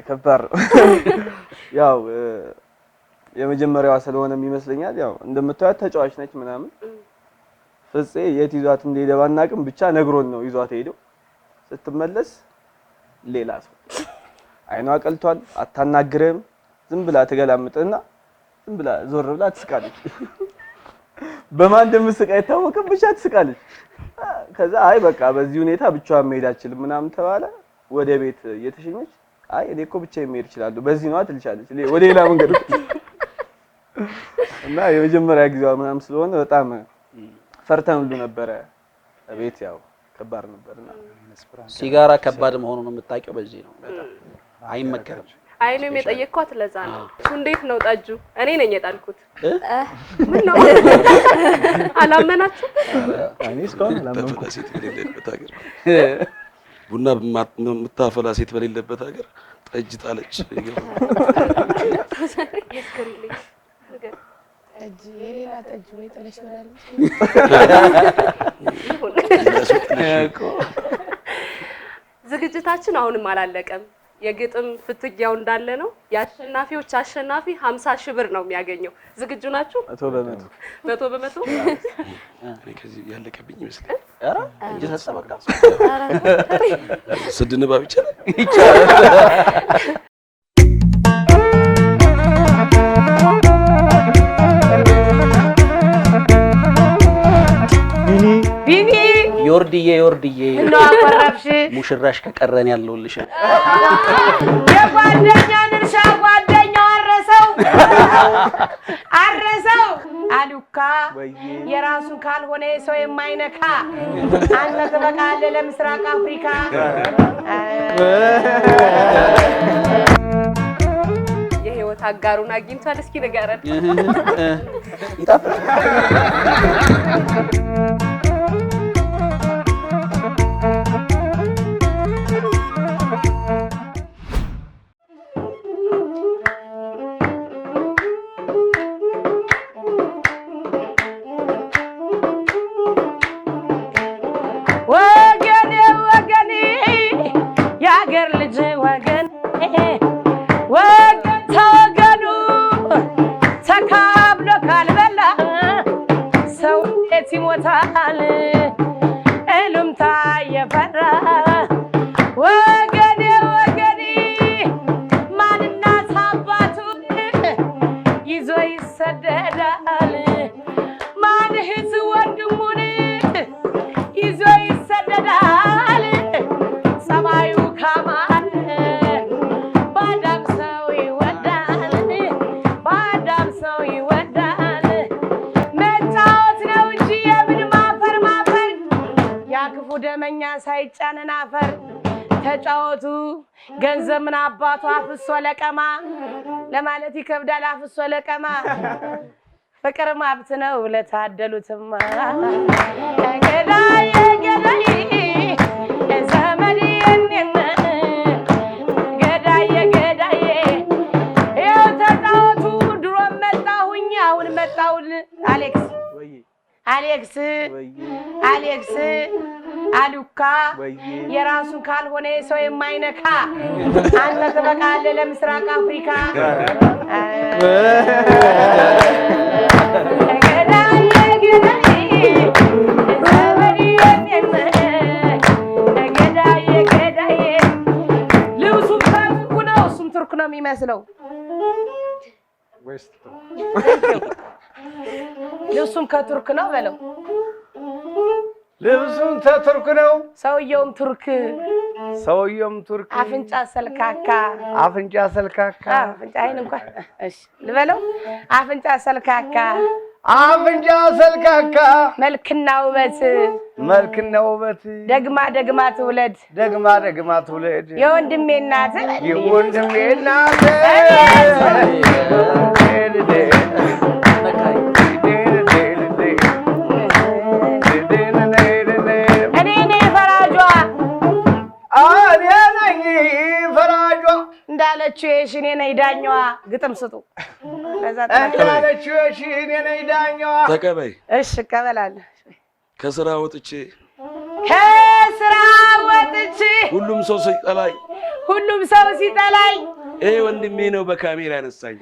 ከባድ ነው። ያው የመጀመሪያዋ ስለሆነም ይመስለኛል ያው እንደምታዩት ተጫዋች ነች ምናምን ፍፄ የት ይዟት እንደሄደ ባናቅም ብቻ ነግሮን ነው ይዟት ሄደው ስትመለስ ሌላ ሰው አይኗ ቀልቷል አታናግርም ዝም ብላ ትገላምጥና ዝም ብላ ዞር ብላ ትስቃለች በማን እንደምትስቅ አይታወቅም ብቻ ትስቃለች ከዛ አይ በቃ በዚህ ሁኔታ ብቻዋን መሄድ አትችልም ምናምን ተባለ ወደ ቤት እየተሸኘች አይ እኔ እኮ ብቻዬን መሄድ እችላለሁ በዚህ ነው አትልቻለች ወደ ሌላ መንገድ እና የመጀመሪያ ጊዜዋ ምናምን ስለሆነ በጣም ፈርተን ሁሉ ነበረ ቤት ያው ከባድ ነበርና ሲጋራ ከባድ መሆኑን የምታውቂው በዚህ ነው በጣም አይመከርም አይኔም የጠየቅኳት ለዛ ነው እንዴት ነው ጠጁ እኔ ነኝ የጣልኩት ምን ነው አላመናችሁ እኔ እስካሁን አላመንኩም ሴት በሌለበት ሀገር ቡና የምታፈላ ሴት በሌለበት ሀገር ጠጅ ጣለች ጠጅ የሌላ ጠጅ ወይ ጥለሽ ወዳለች ዝግጅታችን አሁንም አላለቀም የግጥም ፍትጊያው እንዳለ ነው የአሸናፊዎች አሸናፊ 50,000 ብር ነው የሚያገኘው ዝግጁ ናችሁ 100% እኔ ከዚህ ያለቀብኝ ይመስላል ኧረ እንጂ ተሰበቃ ስድንባ ብቻ ቢኒ ዮርድዬ እንደው አቆረብሽ ሙሽራሽ ከቀረን ያለውልሽ የጓደኛን እርሻ ጓደኛው አረሰው አሉካ የራሱን ካልሆነ ሰው የማይነካ አንተ ትበቃለህ ለምስራቅ አፍሪካ የህይወት አጋሩን አግኝቷል እስኪ ንገረን ይጣፍጥ ወገኔ የአገር ልጅ ወገን ተወገኑ ተካብሎ ካልበላ ሰው እንዴት ይሞታል እሉምታ እየፈራ ወገኔ ማንናት አባቱን ይዞ ይሰደዳል ማን እህት ወንድሙን ይዞ ይሰደዳል ሰማዩ ካማረ ባዳም ሰው ይወዳል መጫወት ነው እንጂ የምን ማፈር ያክፉ ደመኛ ሳይጫነን አፈር ተጫወቱ ገንዘብ ምን አባቱ አፍሶ ለቀማ ለማለት ይከብዳል አፍሶ ለቀማ ፍቅር ማብት ነው ለታደሉትማ ገዳዬ ዘመዴ ገዳዬ ይኸው ተጫወቱ ድሮም መጣሁኝ አሁን መጣሁል አሌክስ አሉካ የራሱን ካልሆነ ሰው የማይነካ አንተ ትበቃለህ ለምስራቅ አፍሪካ ልብሱም ከቱርክ ነው እሱም ቱርክ ነው የሚመስለው ልብሱም ከቱርክ ነው በለው ልብሱም ከቱርክ ነው ሰውየውም ቱርክ አፍንጫ ሰልካካ አፍንጫ አይን እንኳን እሺ ልበለው አፍንጫ ሰልካካ መልክና ውበት ደግማ ትውለድ የወንድሜ እናት እኔ ነኝ ፈራጇ ግጥም ስጡ። ከዛ እንዳለችው እሺ እኔ ነኝ ዳኛዋ። ተቀበይ። እሺ እቀበላለሁ። ከስራ ወጥቼ ሁሉም ሰው ሲጠላኝ ይሄ ወንድሜ ነው በካሜራ ያነሳኝ።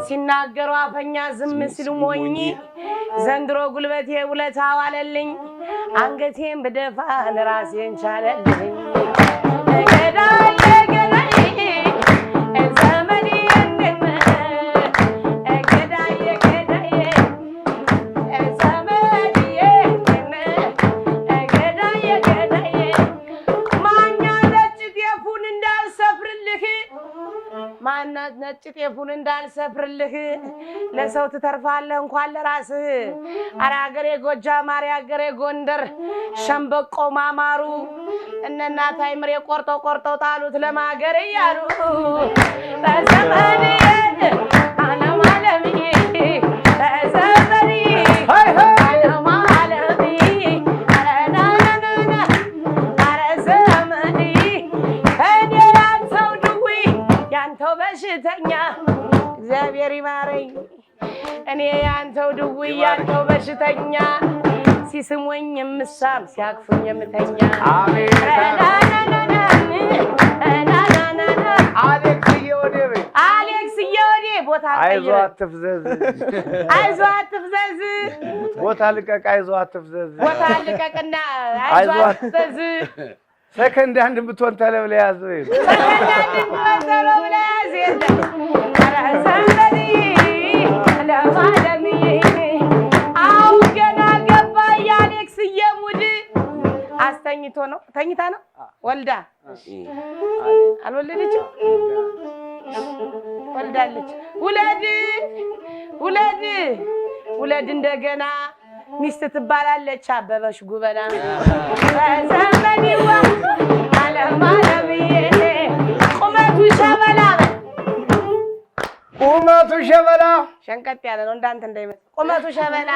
ሲናገሩ አፈኛ ዝም ሲሉ ሞኝ ዘንድሮ ጉልበቴ ውለታ ዋለልኝ አንገቴን በደፋ ራሴን ቻለልኝ ማናት ነጭ ጤፉን እንዳልሰፍርልህ ለሰው ትተርፋለህ እንኳን ለራስህ አረ ሀገሬ ጎጃም አረ ሀገሬ ጎንደር ሸምበቆ ማማሩ እነናት አይምሬ ቆርጠው ጣሉት ለማገር እያሉ በዘመኔ ዓለም ዓለምዬ በዘመኔ ዓለም ዓለምዬ አረ ዘመኔ እኔ ያንተው ድዊ ያንተው በሽተኛ እግዚአብሔር ይማረኝ እኔ ያንተው ድዊ ያንተው በሽተኛ ሲስሙኝ የምሳም ሲያቅፉኝ የምተኛ አሜን አሌክስዬ ወዴ ቦታ አይዞህ አትፍዘዝ ቦታ ልቀቅ አይዞህ አትፍዘዝ ቦታ ልቀቅና አይዞህ አትፍዘዝ ሰከንድ አንድ ብትሆን ተለብለህ ያዝ አስተኝቶ ነው ተኝታ ነው ወልዳ አልወለደችም ወልዳለች ውለድ እንደገና ሚስት ትባላለች አበበሽ ጉበና በዘመኔዋ ዓለም ዓለምዬ ቁመቱ ሸበላ ሸንቀጥ ያለ ነው እንዳንተ እንዳይመስል ቁመቱ ሸበላ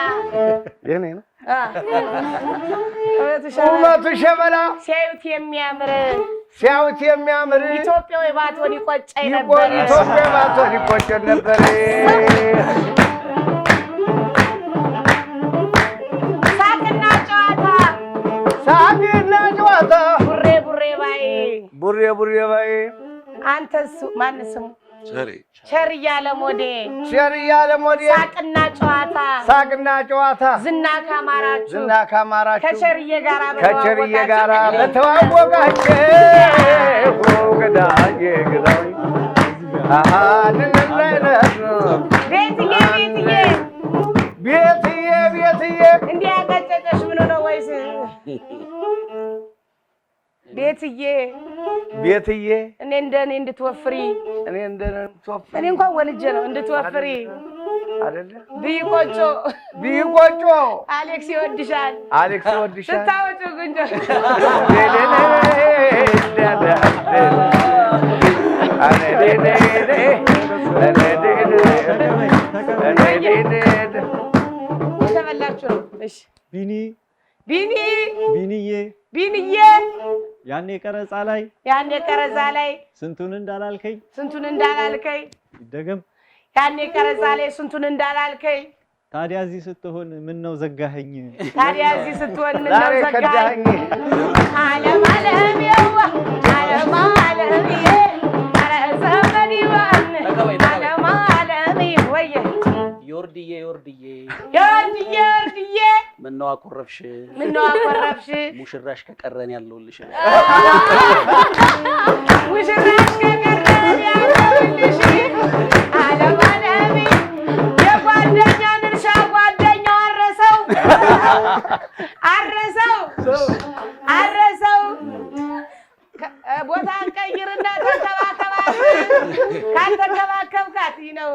የኔ ነው ቁመቱ ሸበላ ሲያዩት የሚያምር ኢትዮጵያዊ ባትሆን ይቆጨኝ ነበር ሳቅና ጨዋታ ቡሬ ባይ አንተስ ማን ስሙ ቸር እያለም ወዴ ሳቅና ጨዋታ ዝና ካማራችሁ ከቸርዬ ጋራ በተዋወቃችሁ ገዳዬ ቤትዬ እንዲህ ያቀጨጨሽ ምን ነው ወይስ ቤትዬ እኔ እንድትወፍሪ እኔ እንኳን ወልጄ ነው እንድትወፍሪ አይደለ ቢቆጮ አሌክስ ይወድሻል ስታወጪ ጉንጆ ተበላችሁ ነው እሺ ቢኒዬ ያኔ ቀረጻ ላይ ስንቱን እንዳላልከኝ ይደገም ያኔ ቀረጻ ላይ ስንቱን እንዳላልከኝ ታዲያ እዚህ ስትሆን ምን ነው ዘጋኸኝ ዓለም ዓለምዬዋ ዓለም ዓለምዬ ኧረ ዘመኔዋን ዓለም ዓለምዬ ወየ ዮርድዬ ምነው አኮረፍሽ ሙሽራሽ ከቀረን ያለውልሽ ዓለም ዓለምዬ የጓደኛን እርሻ ጓደኛው አረሰው ቦታ ቀይርና ተንከባከባት ካልተንከባከብካት ነው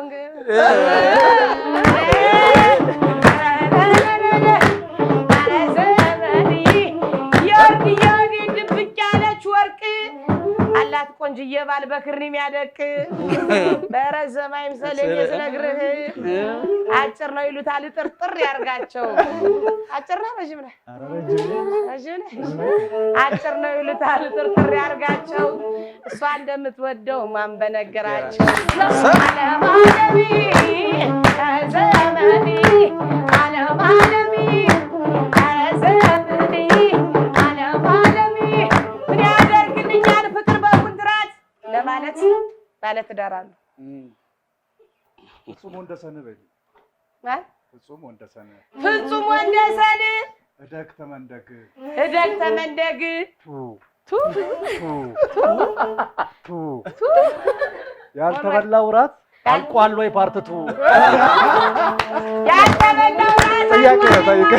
የወርቅ ድብቅ ያለች ወርቅ አላት ቆንጅዬ ባል በክርኒ የሚያደቅ በረዘማ ይምሰለኝ ስነግርህ አጭር ነው ይሉታል ጥርጥር ያርጋቸው አጭር ነው ረጅም ነው ረጅም ነው አጭር ነው ይሉታል ጥርጥር ያርጋቸው እሷ እንደምትወደው ማን በነገራቸው አለማለሚ ዘመኔ አለማለሚ ዘመኔ አለማለሚ ምን ያደርግልኛል ፍቅር በኩንትራት ለማለት ማለት ዳራሉ ፍጹም ወንደሰን በይ ፍጹም ወንደሰን እደግ ተመንደግ ያልተበላው ራት አልቋል ወይ ፓርት 2 ያልተበላው ራት ጥያቄ ጠይቀ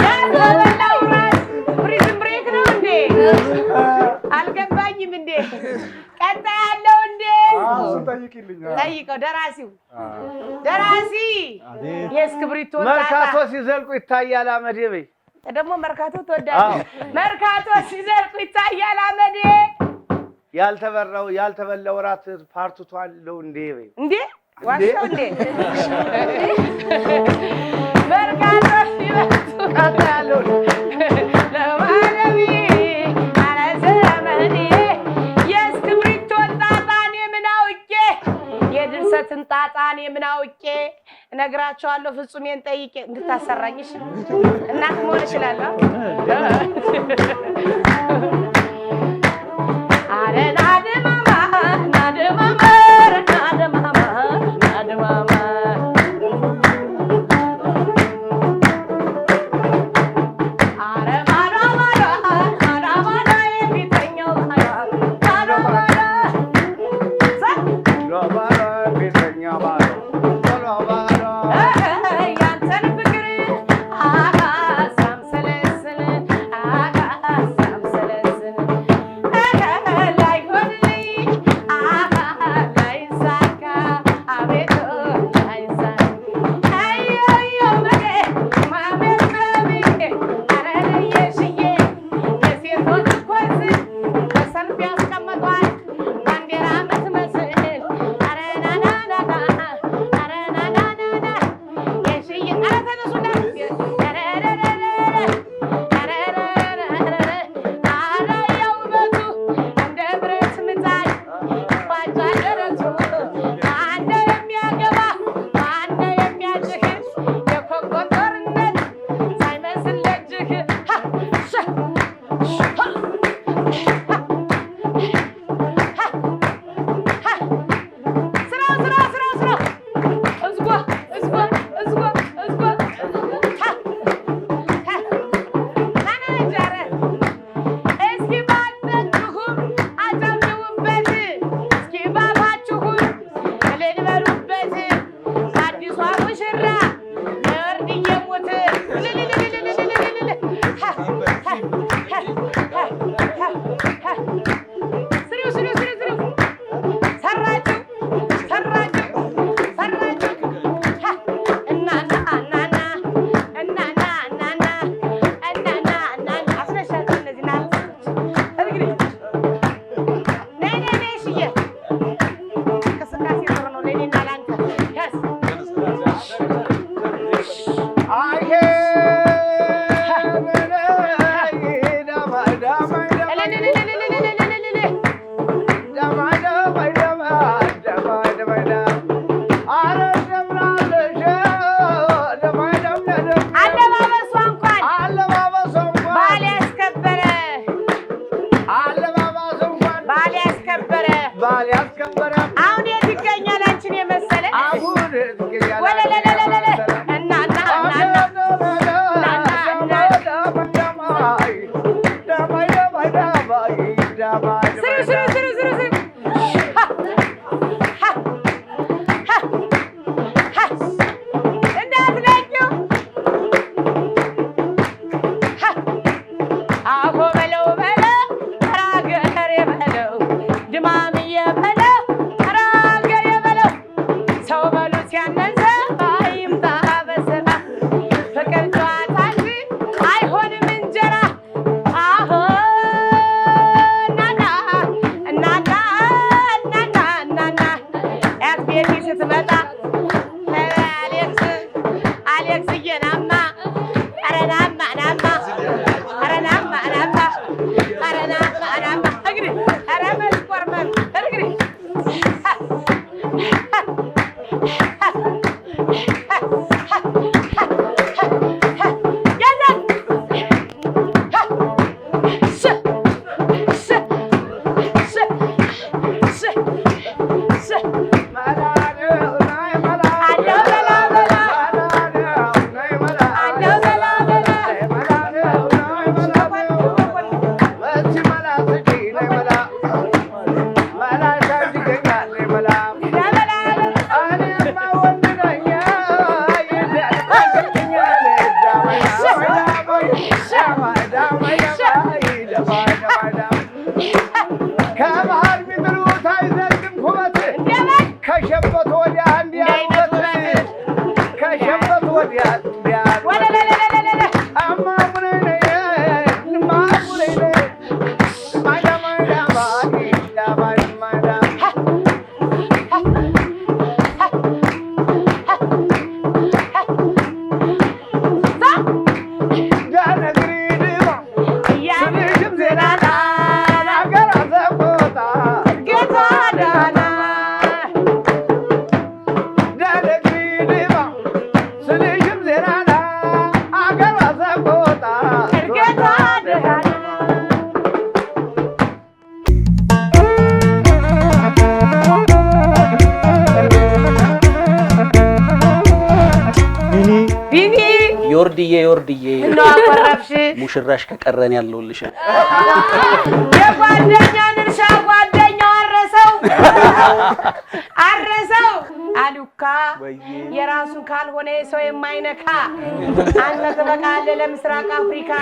ያልተበላው ራት ፕሪዝን ብሬክ ነው እንዴ አልገባኝም እንዴ ቀጣ ያለው እንዴ ጠይቂልኝ ጠይቀው ደራሲ የስክብሪቶ መርካቶ ሲዘልቁ ይታያል አመዴ በይ ደግሞ መርካቶ ተወዳጅ መርካቶ ሲዘልቁ ይታያል አመዴ ያልተበላው ራት ፓርቱቱ አለው እንዴ በይ እንዴ ዋሽው እንዴ መርካቶ ሲዘልቁ ቀጣ ያለው ለማለሚ አለዘመኔ የስክብሪቶ ጣጣኔ ምን አውቄ የድርሰትን ጣጣኔ ምን አውቄ እነግራቸዋለሁ ፍጹሜን ጠይቄ እንድታሰራኝሽ እናት መሆን እችላለሁ አረ ናድማማ አረ ማዳ የሚተኛው ያንተን ፍቅር አሳምሰለስል ላይሆንልኝ ላይሳካ አቤት ላይሳካ አየዮ መጌ ማሜት ብረብዬ አረ ለየሽዬ የሴቶች ኮርስ በሰልፍ ያስቀመጧል ባንዲራ ምትመስል አረ ናናናና አረ ናናናና የሽዬ አረ ተነሱና አረ የውበቱ እንደ ብረት ምጣድ ባጫ ደረቱ አንደ የሚያገባ አንደ የሚያጭህ የኮንጎ ጦርነት ሳይመስል ለእጅህ ስራ እዝጎ ናናጃረ እስኪ ባጠጡሁም አጨብጭቡበት እስኪ ባባችሁም እልል በሉበት አዲሷ ሙሽራ የወርድ እየሞት ስሪው ሰራችሁ እናና አስነሻቸው እነዚህ ናቶች እንግዲህ ነይ ሽዬ እንቅስቃሴ ጥሩ ነው ለእኔና ለአንተ ያስ አይሄ አለባበሷ እንኳን ባል ያስከበረ አሁን የት ይገኛል አንቺን የመሰለ ወለለለለለ እናና እንዳትለቂው አቦ በለው ራገሬ በለው ድማምዬ በለው ራገሬ በለው ሰው በሉ ሲያነሰ አይምጣ በስራ ፍቅር ጨዋታ እንጂ አይሆንም እንጀራ አሆ ስትመጣ አሌክስዬ ናማ ኧረ ናማ ናማ ኧረ ናማ ናማ ኧረ ናማ ናማ እግሪ ኧረ መስቆርመም እግሪ ዮርድዬ እንደው አቆረብሽ ሙሽራሽ ከቀረን ያለውልሽ የጓደኛን እርሻ ጓደኛው አረሰው አሉካ የራሱ ካልሆነ ሰው የማይነካ አንተ ትበቃለህ ለምስራቅ አፍሪካ።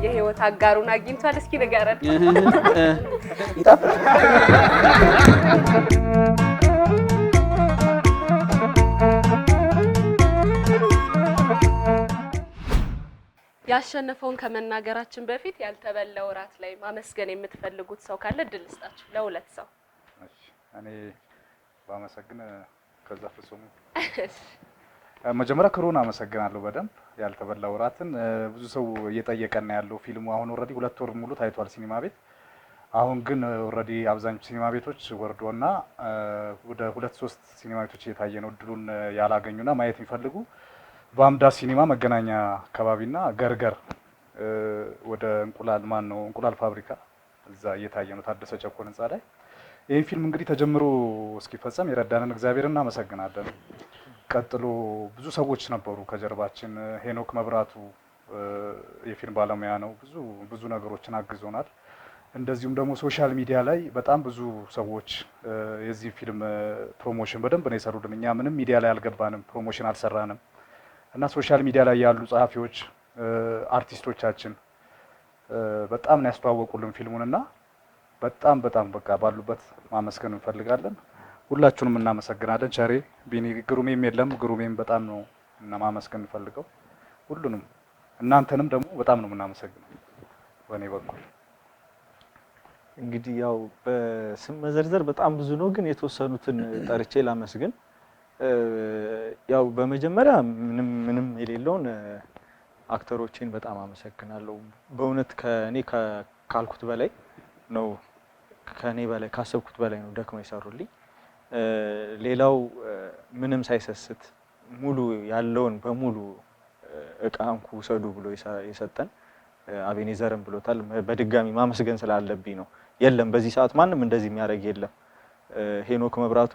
የህይወት አጋሩን አግኝቷል። እስኪ ንገረን። ያሸነፈውን ከመናገራችን በፊት ያልተበላው እራት ላይ ማመስገን የምትፈልጉት ሰው ካለ እድል ልስጣችሁ፣ ለሁለት ሰው። እኔ ባመሰግን ከዛ ፍጹም መጀመሪያ ክሩን አመሰግናለሁ በደንብ ያልተበላው እራትን ብዙ ሰው እየጠየቀና ያለው ፊልሙ አሁን ኦሬዲ 2 ወር ሙሉ ታይቷል ሲኒማ ቤት። አሁን ግን ኦሬዲ አብዛኞቹ ሲኒማ ቤቶች ወርዶና ወደ 2-3 ሲኒማ ቤቶች እየታየ ነው። እድሉን ያላገኙና ማየት የሚፈልጉ በአምዳ ሲኒማ መገናኛ አካባቢና ገርገር ወደ እንቁላል ፋብሪካ እዛ እየታየ ነው ታደሰ ቸኮል ህንጻ ላይ። ይህ ፊልም እንግዲህ ተጀምሮ እስኪፈጸም የረዳንን እግዚአብሔር እናመሰግናለን። ቀጥሎ ብዙ ሰዎች ነበሩ ከጀርባችን። ሄኖክ መብራቱ የፊልም ባለሙያ ነው፣ ብዙ ነገሮችን አግዞናል። እንደዚሁም ደግሞ ሶሻል ሚዲያ ላይ በጣም ብዙ ሰዎች የዚህ ፊልም ፕሮሞሽን በደንብ ነው የሰሩልን። እኛ ምንም ሚዲያ ላይ አልገባንም፣ ፕሮሞሽን አልሰራንም እና ሶሻል ሚዲያ ላይ ያሉ ጸሐፊዎች፣ አርቲስቶቻችን በጣም ነው ያስተዋወቁልን ፊልሙንና በጣም በቃ ባሉበት ማመስገን እንፈልጋለን። ሁላችሁንም እናመሰግናለን። ቸሬ፣ ቢኒ፣ ግሩሜም የለም ግሩሜም በጣም ነው ማመስገን እንፈልገው። ሁሉንም እናንተንም ደግሞ በጣም ነው የምናመሰግነው በእኔ በኩል። እንግዲህ ያው በስም መዘርዘር በጣም ብዙ ነው፣ ግን የተወሰኑትን ጠርቼ ላመስግን። ያው በመጀመሪያ ምንም የሌለውን አክተሮችን በጣም አመሰግናለሁ። በእውነት ከኔ ካልኩት በላይ ነው፣ ከኔ በላይ ካሰብኩት በላይ ነው ደክመው ይሰሩልኝ። ሌላው ምንም ሳይሰስት ሙሉ ያለውን በሙሉ እቃ እንኩ ውሰዱ ብሎ የሰጠን አቤኔዘርም ብሎታል። በድጋሚ ማመስገን ስላለብኝ ነው። የለም በዚህ ሰዓት ማንም እንደዚህ የሚያደርግ የለም። ሄኖክ መብራቱ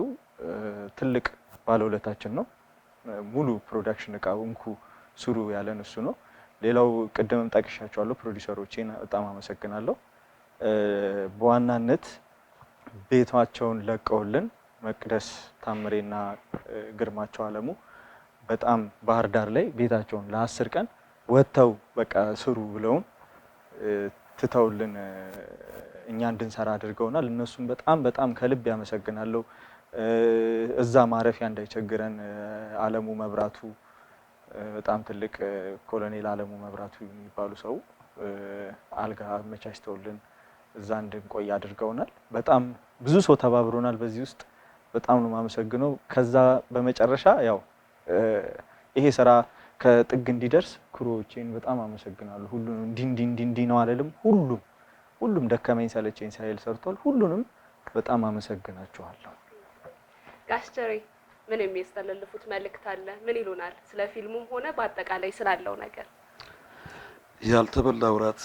ትልቅ ባለውለታችን ነው። ሙሉ ፕሮዳክሽን እቃ እንኩ ስሩ ያለን እሱ ነው። ሌላው ቅድምም ጠቅሻቸዋለሁ፣ ፕሮዲውሰሮቼን በጣም አመሰግናለሁ። በዋናነት ቤታቸውን ለቀውልን መቅደስ ታምሬና ግርማቸው አለሙ በጣም ባህር ዳር ላይ ቤታቸውን ለ10 ቀን ወጥተው በቃ ስሩ ብለውን ትተውልን እኛ እንድንሰራ አድርገውናል። እነሱም በጣም ከልብ ያመሰግናለሁ። እዛ ማረፊያ እንዳይቸግረን አለሙ መብራቱ በጣም ትልቅ ኮሎኔል አለሙ መብራቱ የሚባሉ ሰው አልጋ አመቻችተውልን እዛ እንድንቆይ አድርገውናል። በጣም ብዙ ሰው ተባብሮናል በዚህ ውስጥ በጣም ነው ማመሰግነው። ከዛ በመጨረሻ ያው ይሄ ስራ ከጥግ እንዲደርስ ክሩዎቼን በጣም አመሰግናለሁ። ሁሉንም እንዲ ነው አይደለም፣ ሁሉም ደከመኝ ሰለቸኝ ሳይል ሰርቷል። ሁሉንም በጣም አመሰግናችኋለሁ። ጋሽ ጀሬ ምን የሚያስተላልፉት መልእክት አለ? ምን ይሉናል ስለ ፊልሙም ሆነ በአጠቃላይ ስላለው ነገር? ያልተበላ እራት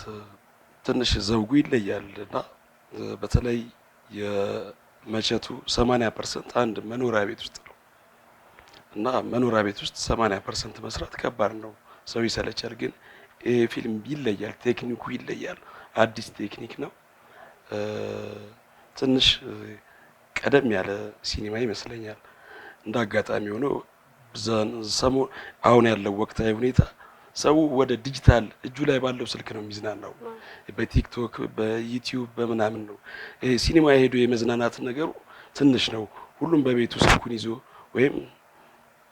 ትንሽ ዘውጉ ይለያልና በተለይ የመቸቱ 80% አንድ መኖሪያ ቤት ውስጥ ነው እና መኖሪያ ቤት ውስጥ 80% መስራት ከባድ ነው። ሰው ይሰለቻል። ግን ይሄ ፊልም ይለያል፣ ቴክኒኩ ይለያል። አዲስ ቴክኒክ ነው። ትንሽ ቀደም ያለ ሲኒማ ይመስለኛል። እንደ አጋጣሚ ሆኖ ሰሞኑን አሁን ያለው ወቅታዊ ሁኔታ ሰው ወደ ዲጂታል እጁ ላይ ባለው ስልክ ነው የሚዝናናው። በቲክቶክ በዩቲዩብ በምናምን ነው። ይሄ ሲኒማ ሄዶ የመዝናናት ነገሩ ትንሽ ነው። ሁሉም በቤቱ ስልኩን ይዞ ወይም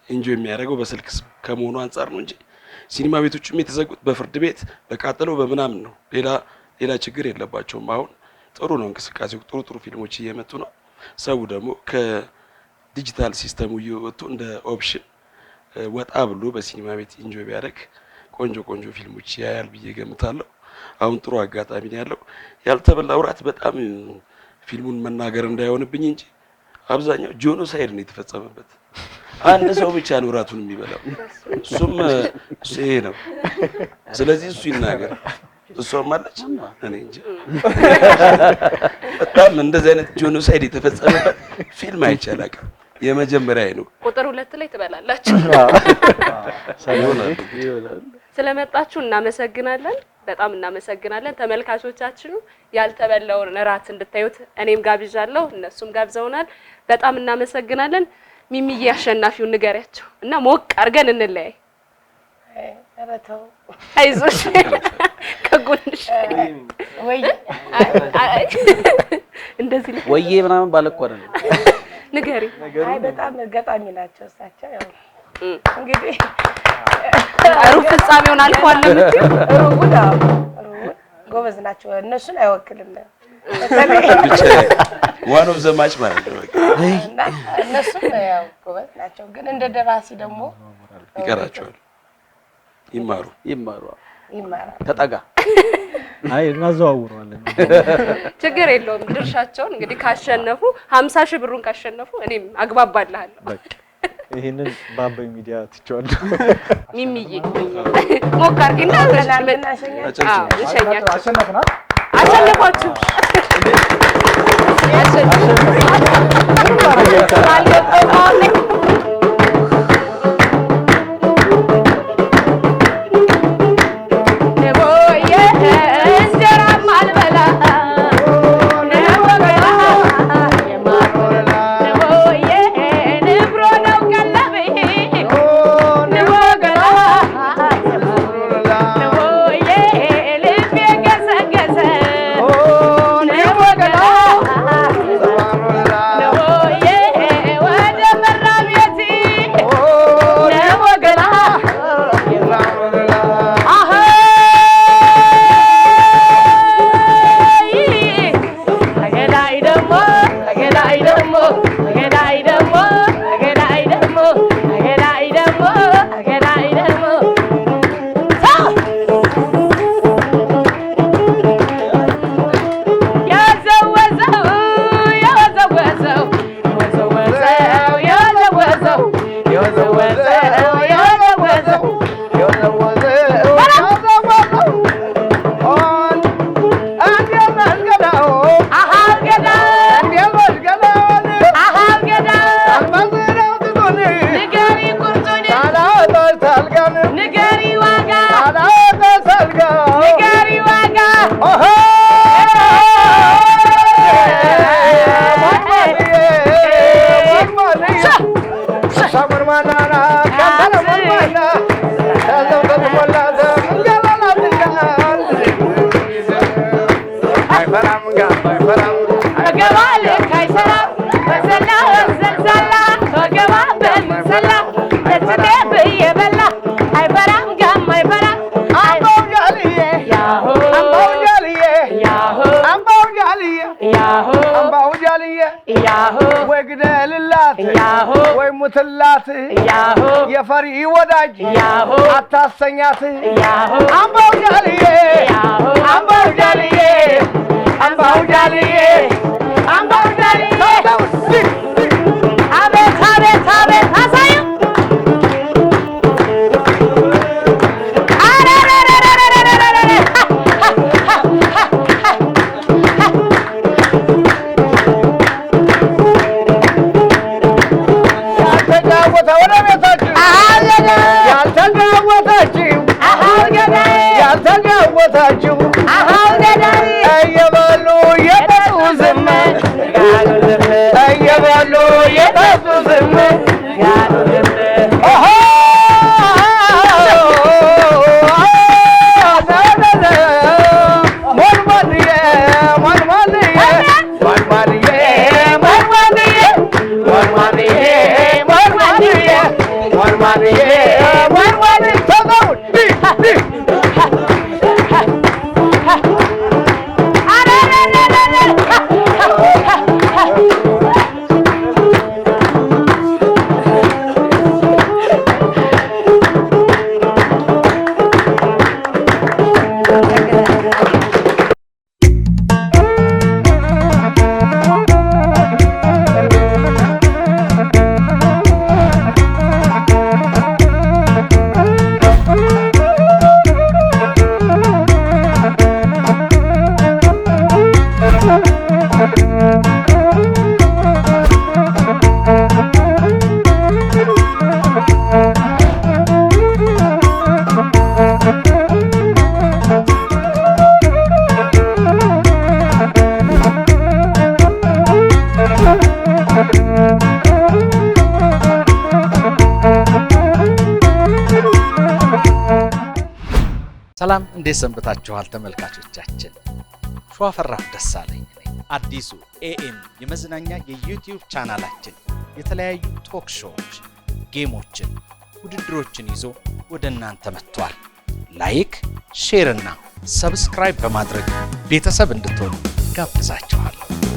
ኢንጆይ የሚያደርገው በስልክ ከመሆኑ አንፃር ነው እንጂ ሲኒማ ቤቶችም የተዘጉት በፍርድ ቤት በቃጠለው በምናምን ነው። ሌላ ችግር የለባቸውም። አሁን ጥሩ ነው እንቅስቃሴው። ጥሩ ፊልሞች እየመጡ ነው። ሰው ደግሞ ከዲጂታል ሲስተሙ እየወጡ እንደ ኦፕሽን ወጣ ብሎ በሲኒማ ቤት ኢንጆይ ቢያደርግ ቆንጆ ፊልሞች ያያል ብዬ ገምታለሁ። አሁን ጥሩ አጋጣሚ ነው ያለው። ያልተበላ እራት በጣም ፊልሙን መናገር እንዳይሆንብኝ እንጂ አብዛኛው ጄኖሳይድ ነው የተፈጸመበት። አንድ ሰው ብቻ ነው እራቱን የሚበላው። እሱም ይሄ ነው። ስለዚህ እሱ ይናገር። እሷም አለች እኔ እንጂ በጣም እንደዚህ አይነት ጄኖሳይድ የተፈጸመበት ፊልም አይቻላቅም። የመጀመሪያ ነው። ቁጥር 2 ላይ ትበላላችሁ። ስለመጣችሁ እናመሰግናለን። በጣም እናመሰግናለን። ተመልካቾቻችን ያልተበላውን እራት እንድታዩት እኔም ጋብዣለሁ፣ እነሱም ጋብዘውናል። በጣም እናመሰግናለን። ሚሚዬ አሸናፊውን ንገሪያቸው እና ሞቅ አድርገን እንለያይ። ኧረ ተው አይዞሽ ከጎንሽ ወይ እንደዚህ ወይዬ ምናምን ባለኮ አይደለም ንገሪ። አይ በጣም ገጣሚ ናቸው እሳቸው። ያው እንግዲህ ሩብ ፍጻሜውን አልፏል ለምትይ ሩቡን ጎበዝ ናቸው። እነሱን አይወክልም ብቻ ዋን ኦፍ ዘ ማች ማለት ነው። እና እነሱም ያው ጎበዝ ናቸው። ግን እንደ ደራሲ ደግሞ ይቀራቸዋል። ይማሩ ተጠጋ። አይ እናዘዋውረዋለን። ችግር የለውም። ድርሻቸውን እንግዲህ ካሸነፉ 50 ሺህ ብሩን ካሸነፉ እኔም አግባባልሃለሁ። በቃ ይሄንን በአባይ ሚዲያ ትቼዋለሁ። ሚሚዬ ሞካርኪና አሸነፍናል። አሸነፋችሁ I'm አምባው ጃልዬ ወይ ግደልላት ወይ ሙትላት የፈሪ ወዳጅ አታሰኛት አምባው ጃልዬ አምባው ጃልዬ አምባው ጃልዬ አምባው ጃልዬ አቤት አቤት አቤት አሳዩ ያልተጋወታችሁ እየበሉ የጠጡ ዝም እየበሉ የጠጡ ዝም ሰላም እንዴት ሰንብታችኋል ተመልካቾቻችን? ሸዋፈራሁ ደሳለኝ ነኝ። አዲሱ ኤኤም የመዝናኛ የዩቲዩብ ቻናላችን የተለያዩ ቶክ ሾዎች፣ ጌሞችን፣ ውድድሮችን ይዞ ወደ እናንተ መጥቷል። ላይክ፣ ሼር እና ሰብስክራይብ በማድረግ ቤተሰብ እንድትሆኑ ጋብዛችኋለሁ።